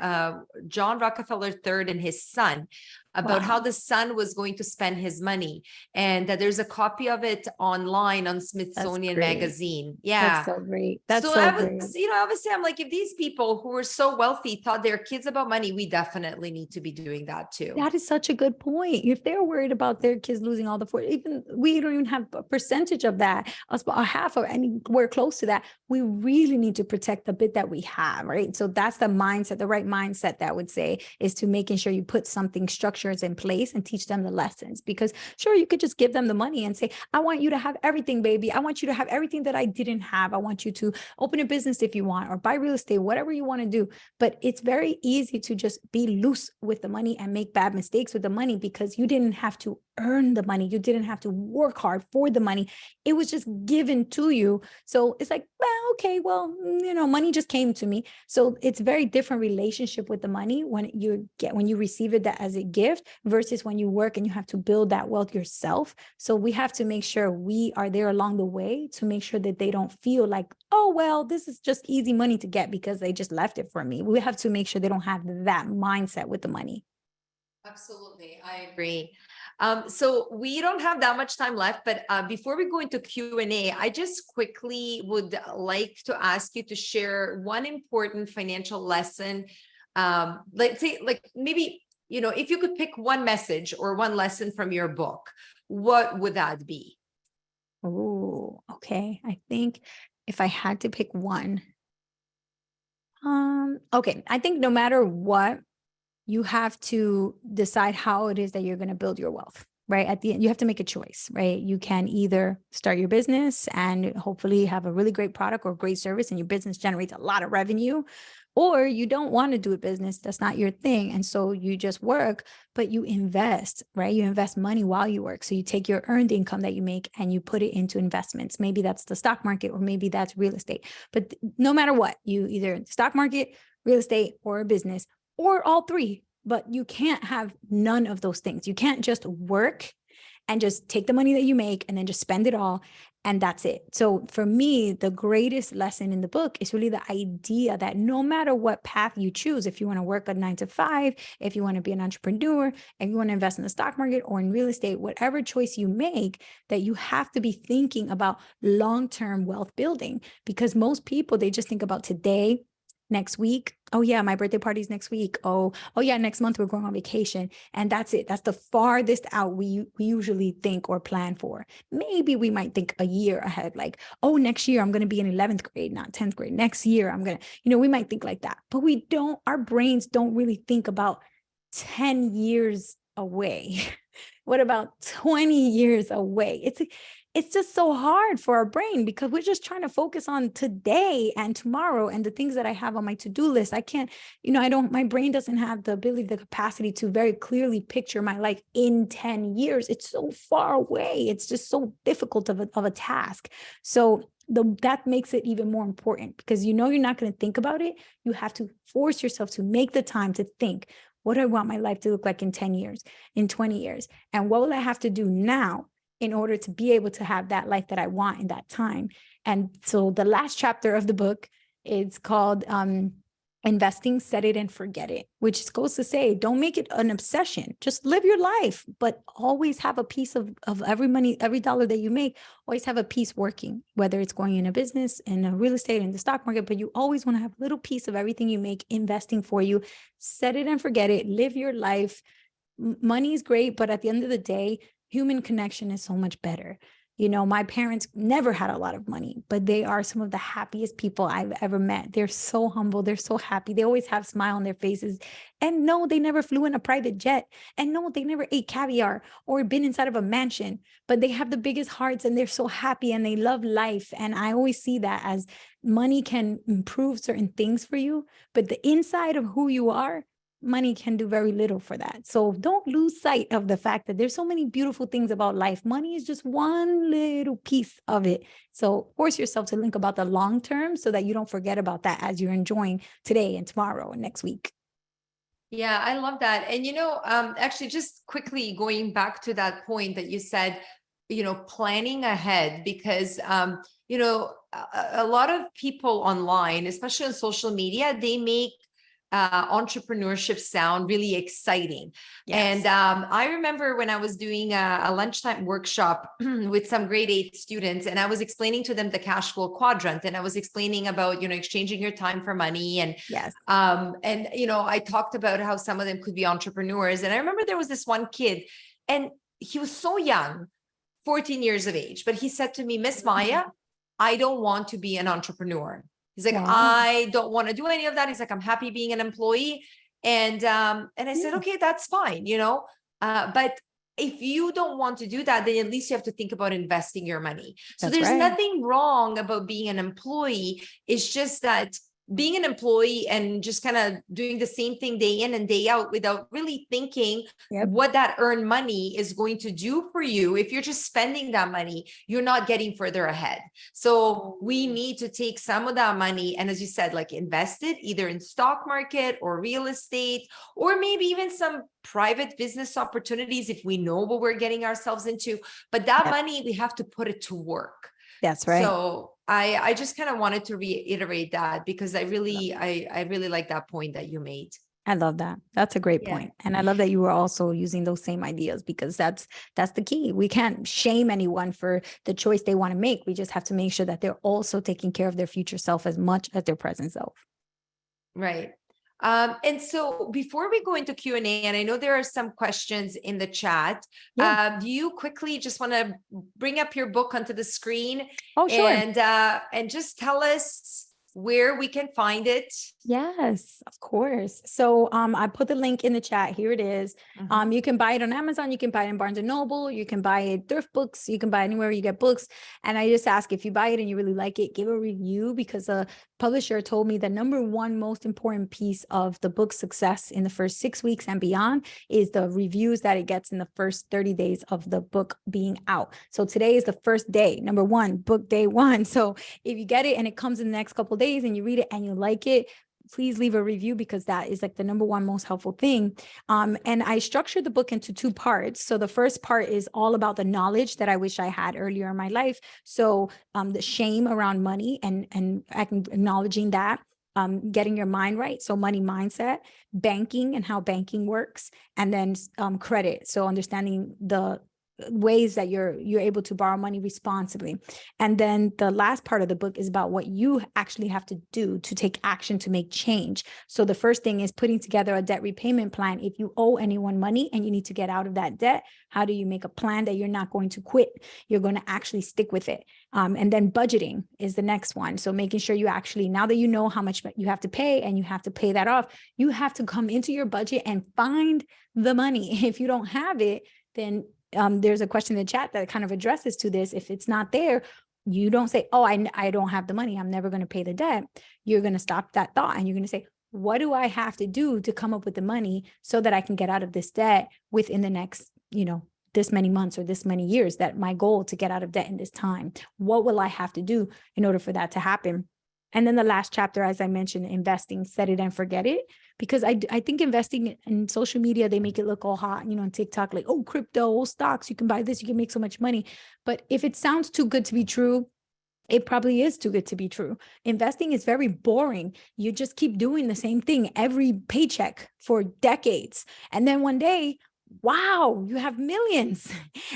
John Rockefeller III and his son. about how Wow. the son was going to spend his money, and that there's a copy of it online on That's Smithsonian great. Magazine. That's Yeah. so great. That's So so I great. was, obviously I'm like, if these people who were so wealthy taught their kids about money, we definitely need to be doing that too. That is such a good point. If they're worried about their kids losing all the even we don't even have a percentage of that, a half or anywhere close to that. We really need to protect the bit that we have, right? So that's the mindset, the right mindset that I would say is to making sure you put something structures in place and teach them the lessons. Because sure, you could just give them the money and say, I want you to have everything, baby. I want you to have everything that I didn't have. I want you to open a business if you want, or buy real estate, whatever you want to do. But it's very easy to just be loose with the money and make bad mistakes with the money because you didn't have to earn the money. You didn't have to work hard for the money. It was just given to you. So it's like, well, okay, well, money just came to me. So it's very different relationship with the money when you receive it as a gift versus when you work and you have to build that wealth yourself. So we have to make sure we are there along the way to make sure that they don't feel like, oh, well, this is just easy money to get because they just left it for me. We have to make sure they don't have that mindset with the money. Absolutely, I agree. So we don't have that much time left, but before we go into Q&A, I just quickly would like to ask you to share one important financial lesson. Let's say, like maybe, if you could pick one message or one lesson from your book, what would that be? Oh, okay. I think if I had to pick one, okay. I think no matter what, you have to decide how it is that you're going to build your wealth, right? At the end, you have to make a choice, right? You can either start your business and hopefully have a really great product or great service and your business generates a lot of revenue, or you don't want to do a business. That's not your thing. And so you just work, but you invest, right? You invest money while you work. So you take your earned income that you make and you put it into investments. Maybe that's the stock market or maybe that's real estate. But no matter what, you either stock market, real estate, or a business, or all three, but you can't have none of those things. You can't just work and just take the money that you make and then just spend it all and that's it. So for me, the greatest lesson in the book is really the idea that no matter what path you choose, if you want to work a 9 to 5, if you want to be an entrepreneur, if you want to invest in the stock market or in real estate, whatever choice you make, that you have to be thinking about long-term wealth building, because most people, they just think about today, next week. Oh yeah, my birthday party's next week. Oh yeah, next month we're going on vacation. And that's it. That's the farthest out we usually think or plan for. Maybe we might think a year ahead, like, oh, next year I'm going to be in 11th grade, not 10th grade. Next year I'm going to, we might think like that. But our brains don't really think about 10 years away. What about 20 years away? It's just so hard for our brain because we're just trying to focus on today and tomorrow and the things that I have on my to-do list. I can't, my brain doesn't have the ability, the capacity to very clearly picture my life in 10 years. It's so far away. It's just so difficult of a task. So that makes it even more important because you're not going to think about it. You have to force yourself to make the time to think, what do I want my life to look like in 10 years, in 20 years? And what will I have to do now in order to be able to have that life that I want in that time? And so the last chapter of the book is called Investing, Set It and Forget It, which goes to say, don't make it an obsession. Just live your life, but always have a piece of every money, every dollar that you make, always have a piece working, whether it's going in a business, in a real estate, in the stock market, but you always want to have a little piece of everything you make investing for you. Set it and forget it. Live your life. Money is great, but at the end of the day, human connection is so much better. My parents never had a lot of money, but they are some of the happiest people I've ever met. They're so humble. They're so happy. They always have a smile on their faces. And no, they never flew in a private jet. And no, they never ate caviar or been inside of a mansion, but they have the biggest hearts and they're so happy and they love life. And I always see that as money can improve certain things for you, but the inside of who you are, money can do very little for that. So don't lose sight of the fact that there's so many beautiful things about life. Money is just one little piece of it. So force yourself to think about the long term so that you don't forget about that as you're enjoying today and tomorrow and next week. Yeah, I love that. And, actually just quickly going back to that point that you said, planning ahead, because, a lot of people online, especially on social media, they make entrepreneurship sound really exciting. Yes. And I remember when I was doing a lunchtime workshop with some grade 8 students, and I was explaining to them the cash flow quadrant, and I was explaining about, exchanging your time for money. And Yes. I talked about how some of them could be entrepreneurs. And I remember there was this one kid, and he was so young, 14 years of age, but he said to me, Miss Maya, I don't want to be an entrepreneur. He's like, Wow. I don't want to do any of that. He's like, I'm happy being an employee. And I said, okay, that's fine, but if you don't want to do that, then at least you have to think about investing your money. So That's there's right. nothing wrong about being an employee. It's just that being an employee and just kind of doing the same thing day in and day out without really thinking Yep. what that earned money is going to do for you. If you're just spending that money, you're not getting further ahead. So we need to take some of that money and, as you said, like invest it either in stock market or real estate, or maybe even some private business opportunities if we know what we're getting ourselves into. But that Yep. money, we have to put it to work. That's right. So I just kind of wanted to reiterate that because I really like that point that you made. I love that. That's a great point. And I love that you were also using those same ideas, because that's the key. We can't shame anyone for the choice they want to make. We just have to make sure that they're also taking care of their future self as much as their present self. Right. And so before we go into Q&A, and I know there are some questions in the chat, do you quickly just want to bring up your book onto the screen? Oh, sure. And just tell us where we can find it? Yes, of course. So I put the link in the chat. Here it is. You can buy it on Amazon. You can buy it in Barnes & Noble. You can buy it thrift books. You can buy it anywhere you get books. And I just ask, if you buy it and you really like it, give a review, because a publisher told me the number one most important piece of the book's success in the first 6 weeks and beyond is the reviews that it gets in the first 30 days of the book being out. So today is the first day, number one, book day one. So if you get it and it comes in the next couple of days and you read it and you like it, please leave a review, because that is like the number one most helpful thing. And I structured the book into 2 parts. So the first part is all about the knowledge that I wish I had earlier in my life. So the shame around money and acknowledging that, getting your mind right. So money mindset, banking and how banking works, and then credit. So understanding the ways that you're able to borrow money responsibly. And then the last part of the book is about what you actually have to do to take action to make change. So the first thing is putting together a debt repayment plan. If you owe anyone money and you need to get out of that debt, how do you make a plan that you're not going to quit? You're going to actually stick with it. And then budgeting is the next one. So making sure you actually, now that you know how much you have to pay and you have to pay that off, you have to come into your budget and find the money. If you don't have it, then there's a question in the chat that kind of addresses to this. If it's not there, you don't say, oh, I don't have the money, I'm never going to pay the debt. You're going to stop that thought and you're going to say, what do I have to do to come up with the money so that I can get out of this debt within the next, this many months or this many years, that my goal to get out of debt in this time? What will I have to do in order for that to happen? And then the last chapter, as I mentioned, investing, set it and forget it. Because I think investing in social media, they make it look all hot, on TikTok, like, oh, crypto, stocks, you can buy this, you can make so much money. But if it sounds too good to be true, it probably is too good to be true. Investing is very boring. You just keep doing the same thing every paycheck for decades. And then one day, wow, you have millions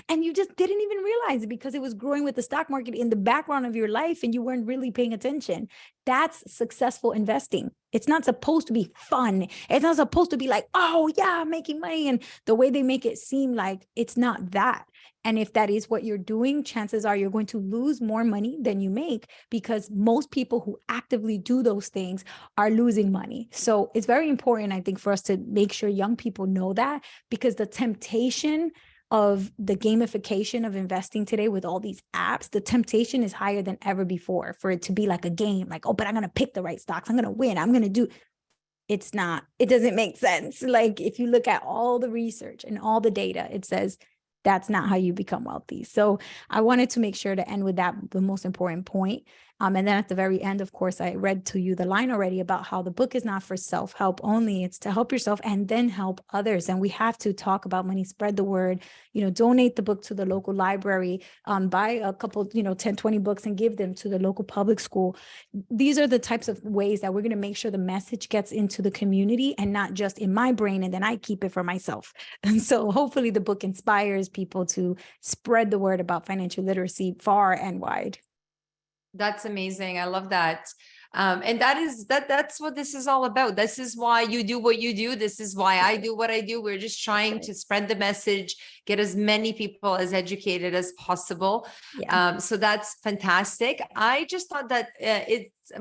and you just didn't even realize it because it was growing with the stock market in the background of your life and you weren't really paying attention. That's successful investing. It's not supposed to be fun. It's not supposed to be like, oh yeah, I'm making money. And the way they make it seem like it's not that. And if that is what you're doing, chances are you're going to lose more money than you make, because most people who actively do those things are losing money. So it's very important, I think, for us to make sure young people know that, because the temptation of the gamification of investing today with all these apps, the temptation is higher than ever before for it to be like a game, like, oh, but I'm going to pick the right stocks. I'm going to win. I'm going to do. It's not, it doesn't make sense. Like if you look at all the research and all the data, it says That's not how you become wealthy. So I wanted to make sure to end with that, the most important point. And then at the very end, of course, I read to you the line already about how the book is not for self-help only. It's to help yourself and then help others. And we have to talk about money, spread the word, donate the book to the local library, buy a couple, 10, 20 books and give them to the local public school. These are the types of ways that we're going to make sure the message gets into the community and not just in my brain, and then I keep it for myself. And so hopefully the book inspires people to spread the word about financial literacy far and wide. That's amazing. I love that. And that's what this is all about. This is why you do what you do. This is why I do what I do. We're just trying to spread the message, get as many people as educated as possible. Yeah. So that's fantastic. I just thought that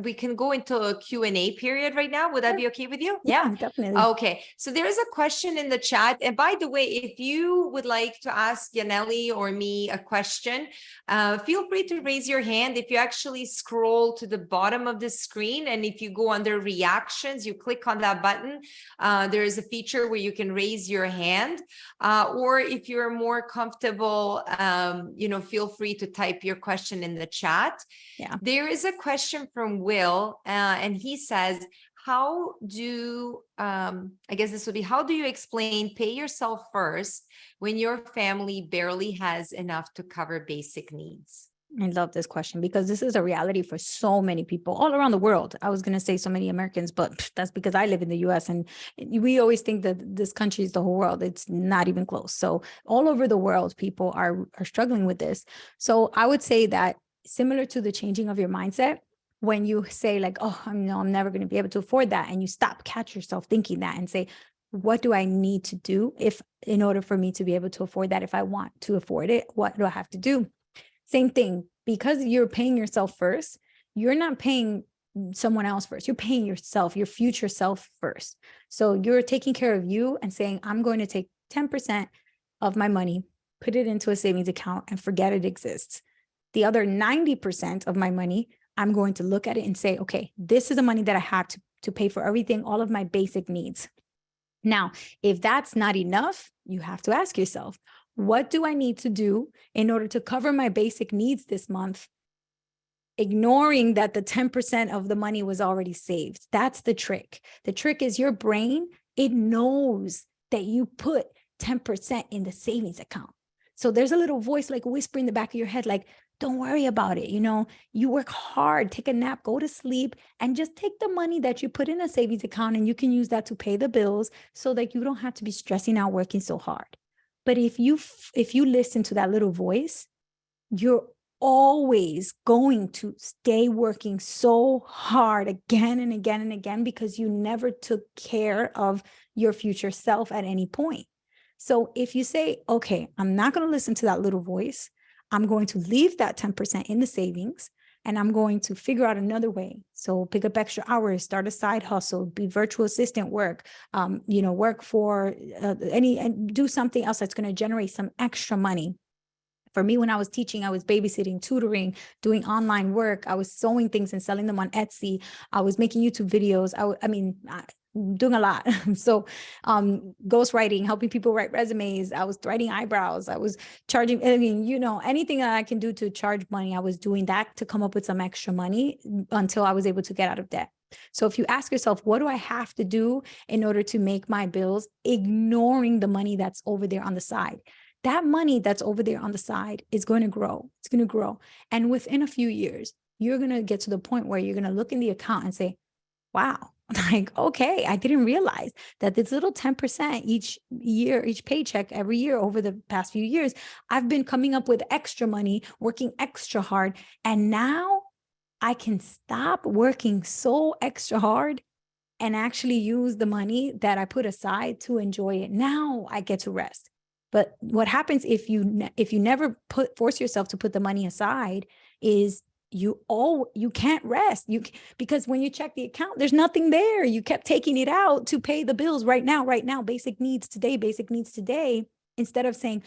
we can go into a Q&A period right now. Would that be okay with you? Yeah, definitely. Okay. So there is a question in the chat. And by the way, if you would like to ask Yanely or me a question, feel free to raise your hand. If you actually scroll to the bottom of the screen, and if you go under reactions, you click on that button, there is a feature where you can raise your hand. Or if you're more comfortable, feel free to type your question in the chat. Yeah. There is a question from Will, and he says, how do you explain pay yourself first when your family barely has enough to cover basic needs? I love this question because this is a reality for so many people all around the world. I was going to say so many Americans, but that's because I live in the US and we always think that this country is the whole world. It's not even close. So all over the world, people are struggling with this. So I would say that similar to the changing of your mindset, when you say like, oh, I'm never going to be able to afford that. And you catch yourself thinking that and say, what do I need to do in order for me to be able to afford that? If I want to afford it, what do I have to do? Same thing, because you're paying yourself first, you're not paying someone else first. You're paying yourself, your future self first. So you're taking care of you and saying, I'm going to take 10% of my money, put it into a savings account and forget it exists. The other 90% of my money, I'm going to look at it and say, okay, this is the money that I have to pay for everything, all of my basic needs. Now, if that's not enough, you have to ask yourself, what do I need to do in order to cover my basic needs this month? Ignoring that the 10% of the money was already saved. That's the trick. The trick is your brain, it knows that you put 10% in the savings account. So there's a little voice like whisper in the back of your head, like, don't worry about it. You work hard, take a nap, go to sleep, and just take the money that you put in a savings account and you can use that to pay the bills so that you don't have to be stressing out working so hard. But if you listen to that little voice, you're always going to stay working so hard again and again and again because you never took care of your future self at any point. So if you say, okay, I'm not going to listen to that little voice, I'm going to leave that 10% in the savings and I'm going to figure out another way. So pick up extra hours, start a side hustle, be virtual assistant work, work for and do something else that's going to generate some extra money. For me, when I was teaching, I was babysitting, tutoring, doing online work. I was sewing things and selling them on Etsy. I was making YouTube videos. Doing a lot. So ghostwriting, helping people write resumes. I was threading eyebrows. I was charging, anything that I can do to charge money, I was doing that to come up with some extra money until I was able to get out of debt. So if you ask yourself, what do I have to do in order to make my bills, ignoring the money that's over there on the side? That money that's over there on the side is going to grow. It's going to grow. And within a few years, you're going to get to the point where you're going to look in the account and say, wow, like, okay, I didn't realize that this little 10% each year, each paycheck every year over the past few years, I've been coming up with extra money, working extra hard. And now I can stop working so extra hard and actually use the money that I put aside to enjoy it. Now I get to rest. But what happens if you never force yourself to put the money aside is you can't rest. Because when you check the account, there's nothing there. You kept taking it out to pay the bills right now, basic needs today, instead of saying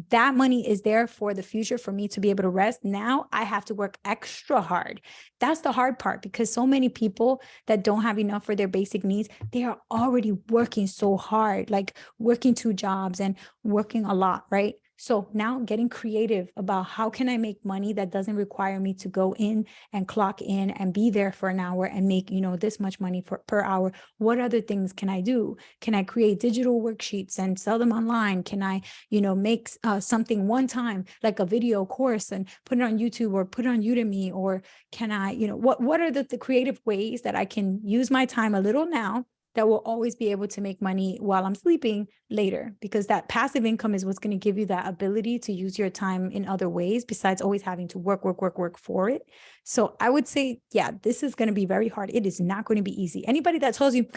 that money is there for the future for me to be able to rest. Now I have to work extra hard. That's the hard part, because so many people that don't have enough for their basic needs, they are already working so hard, like working 2 jobs and working a lot, right? So now getting creative about how can I make money that doesn't require me to go in and clock in and be there for an hour and make, this much money per hour. What other things can I do? Can I create digital worksheets and sell them online? Can I, make something one time, like a video course, and put it on YouTube or put it on Udemy? Or can I, what are the creative ways that I can use my time a little now that will always be able to make money while I'm sleeping later? Because that passive income is what's going to give you that ability to use your time in other ways besides always having to work for it. So I would say, yeah, this is going to be very hard. It is not going to be easy. Anybody that tells you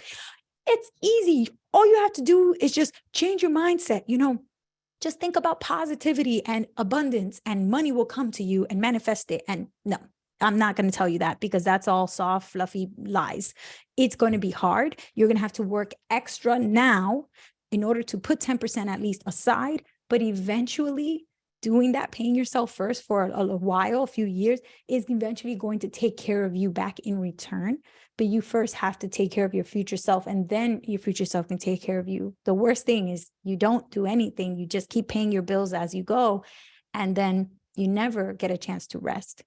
it's easy, all you have to do is just change your mindset, just think about positivity and abundance and money will come to you and manifest it. And no, I'm not going to tell you that, because that's all soft, fluffy lies. It's going to be hard. You're going to have to work extra now in order to put 10% at least aside. But eventually, doing that, paying yourself first for a while, a few years, is eventually going to take care of you back in return. But you first have to take care of your future self, and then your future self can take care of you. The worst thing is you don't do anything. You just keep paying your bills as you go, and then you never get a chance to rest.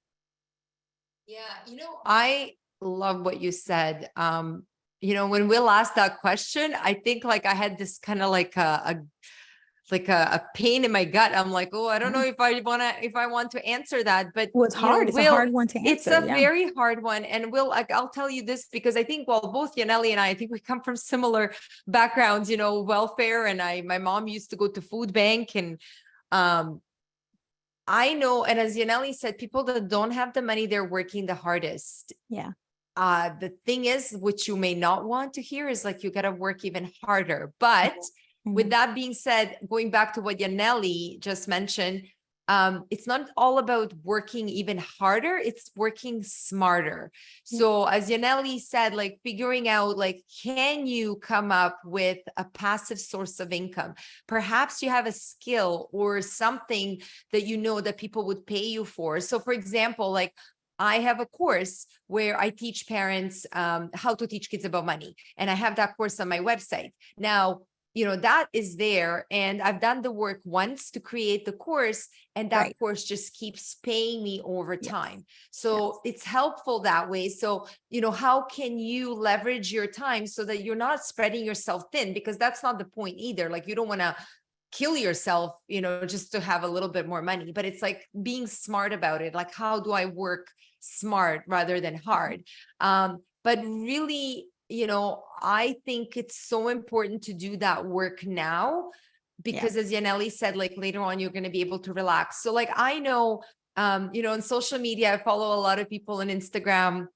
Yeah, I love what you said. When Will asked that question, I think like I had this kind of like a pain in my gut. I'm like, oh, I don't know if I want to answer that. But well, it's hard. It's a hard one to answer. It's a very hard one. And Will, I'll tell you this, because I think, well, both Yanely and I think we come from similar backgrounds, welfare. And my mom used to go to food bank, and I know, and as Yanely said, people that don't have the money, they're working the hardest. Yeah. The thing is, which you may not want to hear, is like, you got to work even harder. But with that being said, going back to what Yanely just mentioned, it's not all about working even harder, it's working smarter. So as Yanely said, like figuring out, like, can you come up with a passive source of income? Perhaps you have a skill or something that that people would pay you for. So for example, like, I have a course where I teach parents how to teach kids about money. And I have that course on my website. Now, that is there. And I've done the work once to create the course, and that course just keeps paying me over time. So it's helpful that way. So, how can you leverage your time so that you're not spreading yourself thin? Because that's not the point either. Like, you don't want to kill yourself, just to have a little bit more money, but it's like being smart about it. Like, how do I work smart rather than hard? But really, I think it's so important to do that work now, because as Yanely said, like later on, you're going to be able to relax. So like, I know, in social media, I follow a lot of people on Instagram.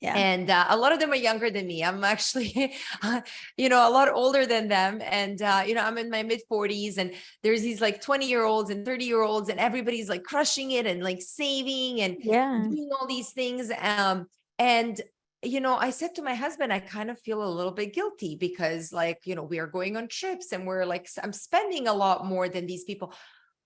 And a lot of them are younger than me. I'm actually, a lot older than them. And, I'm in my mid 40s, and there's these like 20-year-olds and 30-year-olds, and everybody's like crushing it and like saving and doing all these things. And I said to my husband, I kind of feel a little bit guilty because like, we are going on trips and we're like, I'm spending a lot more than these people.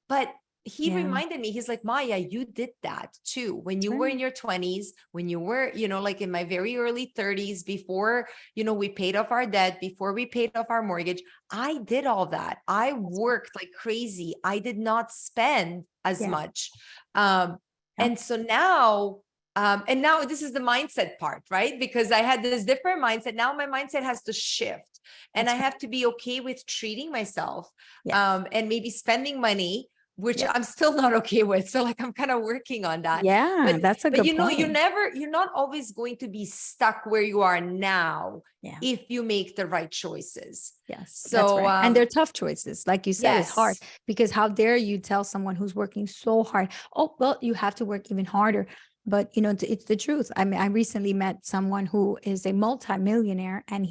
But he reminded me, he's like, Maya, you did that too. When you were in your 20s, when you were, like in my very early 30s, before, we paid off our debt, before we paid off our mortgage, I did all that. I worked like crazy. I did not spend as much. And so now, and now this is the mindset part, right? Because I had this different mindset. Now my mindset has to shift, and I have to be okay with treating myself, and maybe spending money, which I'm still not okay with. So like, I'm kind of working on that. But that's a good point. You're not always going to be stuck where you are now if you make the right choices. So, that's right. And they're tough choices. Like you said, it's hard, because how dare you tell someone who's working so hard, oh, well, you have to work even harder. But, it's the truth. I mean, I recently met someone who is a multimillionaire, and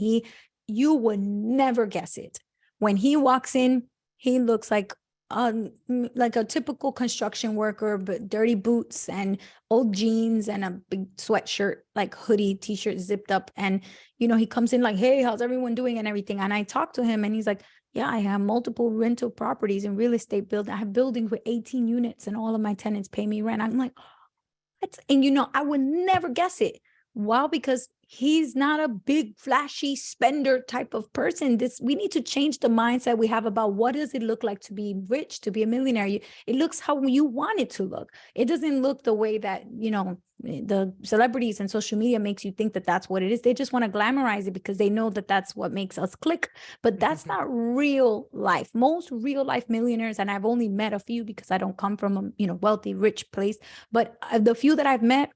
you would never guess it. When he walks in, he looks like a typical construction worker, but dirty boots and old jeans and a big sweatshirt, like hoodie, t-shirt zipped up. And, he comes in like, hey, how's everyone doing and everything. And I talked to him, and he's like, yeah, I have multiple rental properties and real estate building. I have buildings with 18 units and all of my tenants pay me rent. I'm like, what? And, I would never guess it. Well, because he's not a big flashy spender type of person. We need to change the mindset we have about what does it look like to be rich, to be a millionaire. It looks how you want it to look. It doesn't look the way that, the celebrities and social media makes you think that that's what it is. They just want to glamorize it because they know that that's what makes us click, but that's not real life. Most real life millionaires, and I've only met a few because I don't come from a wealthy, rich place, but the few that I've met,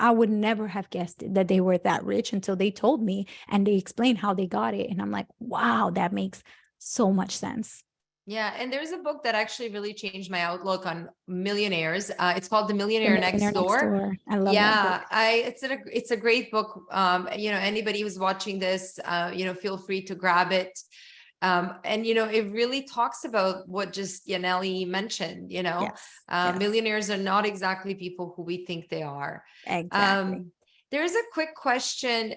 I would never have guessed that they were that rich until they told me and they explained how they got it. And I'm like, wow, that makes so much sense. Yeah, and there's a book that actually really changed my outlook on millionaires. It's called The The Millionaire Next Millionaire Next Door. Door. I love that book. It's a great book. Anybody who's watching this, feel free to grab it. And it really talks about what just Yanely mentioned. Yes. Yes. Millionaires are not exactly people who we think they are. Exactly. There's a quick question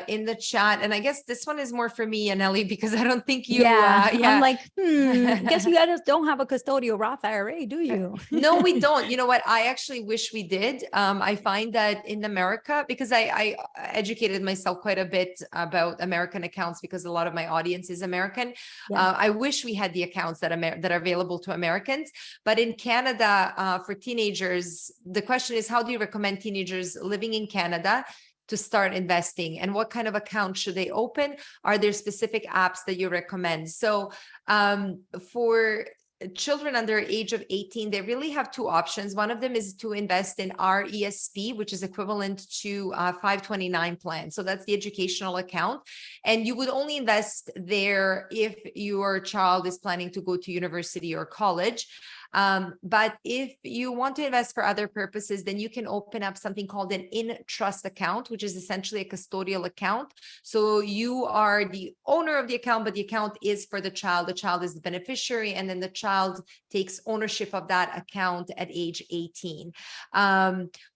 in the chat, and I guess this one is more for me, Yanely, because I don't think you. I'm like, guess you guys don't have a custodial Roth IRA, do you? No, we don't. You know what? I actually wish we did. I find that in America, because I educated myself quite a bit about American accounts because a lot of my audience is American. Yeah. I wish we had the accounts that are available to Americans. But in Canada, for teenagers, the question is, how do you recommend teenagers living in Canada to start investing, and what kind of account should they open? Are there specific apps that you recommend? So for children under age of 18, they really have two options. One of them is to invest in RESP, which is equivalent to 529 plan. So that's the educational account. And you would only invest there if your child is planning to go to university or college. But if you want to invest for other purposes, then you can open up something called an in-trust account, which is essentially a custodial account. So you are the owner of the account, but the account is for the child. The child is the beneficiary, and then the child takes ownership of that account at age 18.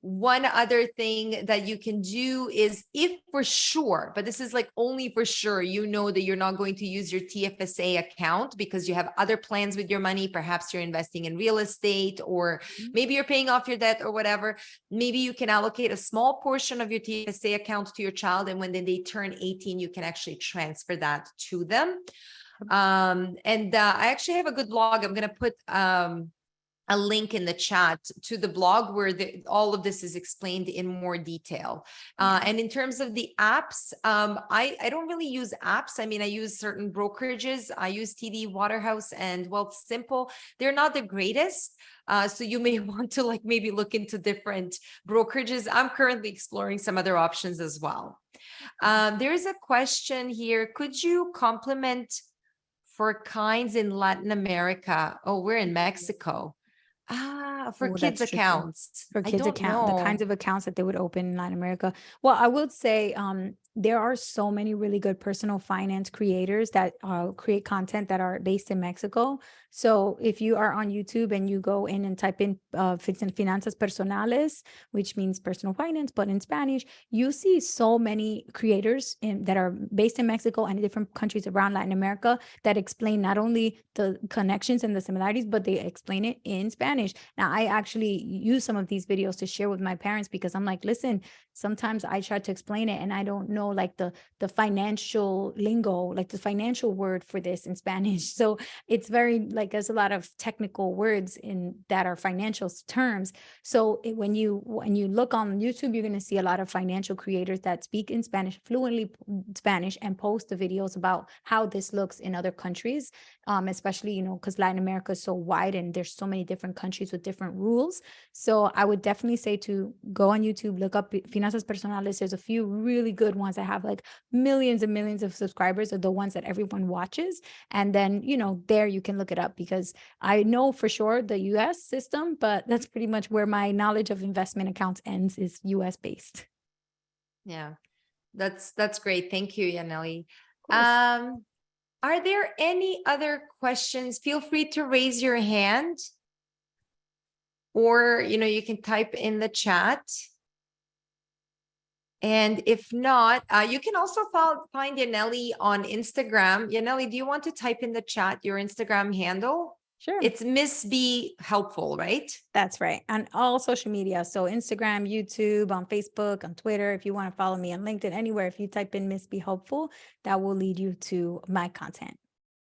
One other thing that you can do is, if for sure, but this is like only for sure, that you're not going to use your TFSA account because you have other plans with your money. Perhaps you're investing in real estate, or maybe you're paying off your debt or whatever. Maybe you can allocate a small portion of your TFSA account to your child, and when they turn 18, you can actually transfer that to them. I actually have a good blog. I'm going to put a link in the chat to the blog where all of this is explained in more detail. And in terms of the apps, I don't really use apps. I mean, I use certain brokerages. I use TD Waterhouse and Wealthsimple. They're not the greatest. So you may want to maybe look into different brokerages. I'm currently exploring some other options as well. There's a question here. Could you complement for kinds in Latin America? Oh, we're in Mexico. For kids accounts. For kids account, the kinds of accounts that they would open in Latin America. Well, I would say there are so many really good personal finance creators that create content that are based in Mexico. So if you are on YouTube and you go in and type in finanzas personales, which means personal finance, but in Spanish, you see so many creators that are based in Mexico and different countries around Latin America that explain not only the connections and the similarities, but they explain it in Spanish. Now, I actually use some of these videos to share with my parents because I'm like, listen, sometimes I try to explain it and I don't know the financial lingo, the financial word for this in Spanish. So it's very there's a lot of technical words in that are financial terms. So when you look on YouTube, you're going to see a lot of financial creators that speak in Spanish, fluently Spanish, and post the videos about how this looks in other countries, especially, because Latin America is so wide and there's so many different countries with different rules. So I would definitely say to go on YouTube, look up Finanzas Personales. There's a few really good ones that have millions and millions of subscribers, are the ones that everyone watches. And then, there you can look it up, because I know for sure the US system, but that's pretty much where my knowledge of investment accounts ends, is US based. Yeah, that's great. Thank you, Yanely. Are there any other questions? Feel free to raise your hand, or, you can type in the chat. And if not, you can also find Yanely on Instagram. Yanely, do you want to type in the chat your Instagram handle? Sure. It's Miss B Helpful, right? That's right. On all social media. So Instagram, YouTube, on Facebook, on Twitter. If you want to follow me on LinkedIn, anywhere, if you type in Miss Be Hopeful, that will lead you to my content.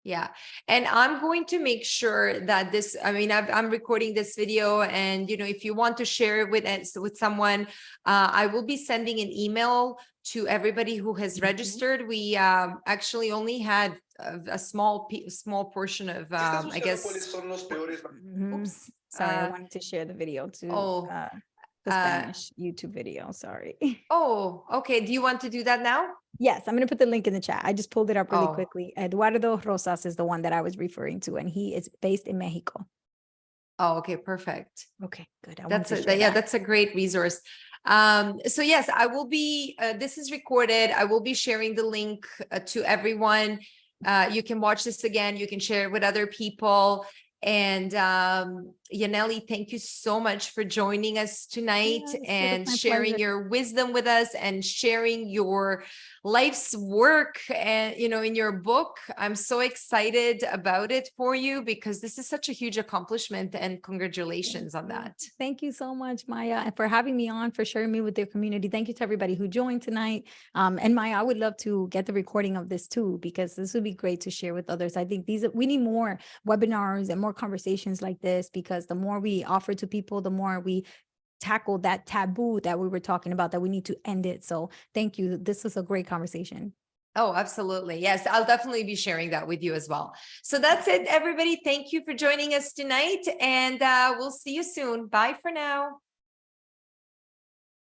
Yeah. And I'm going to make sure that this, I mean, I'm recording this video, and, you know, if you want to share it with someone, I will be sending an email to everybody who has registered. We actually only had a small portion of, I guess, oops. Sorry, I wanted to share the video to Oh, the Spanish YouTube video. Sorry. oh, okay. Do you want to do that now? Yes, I'm going to put the link in the chat. I just pulled it up really Oh. quickly. Eduardo Rosas is the one that I was referring to, and he is based in Mexico. Oh, okay, perfect. Okay, good. That's a great resource. So yes, I will be, this is recorded. I will be sharing the link to everyone. You can watch this again. You can share it with other people. And Yanely, thank you so much for joining us tonight and sharing your wisdom with us and sharing your life's work and, you know, in your book. I'm so excited about it for you because this is such a huge accomplishment, and congratulations on that. Thank you so much, Maya, and for having me on, for sharing me with your community. Thank you to everybody who joined tonight. And Maya, I would love to get the recording of this too, because this would be great to share with others. I think we need more webinars and more conversations like this, because the more we offer to people, the more we tackle that taboo that we were talking about, that we need to end it. So thank you. This was a great conversation. Oh, absolutely. Yes, I'll definitely be sharing that with you as well. So that's it, everybody. Thank you for joining us tonight, and we'll see you soon. Bye for now.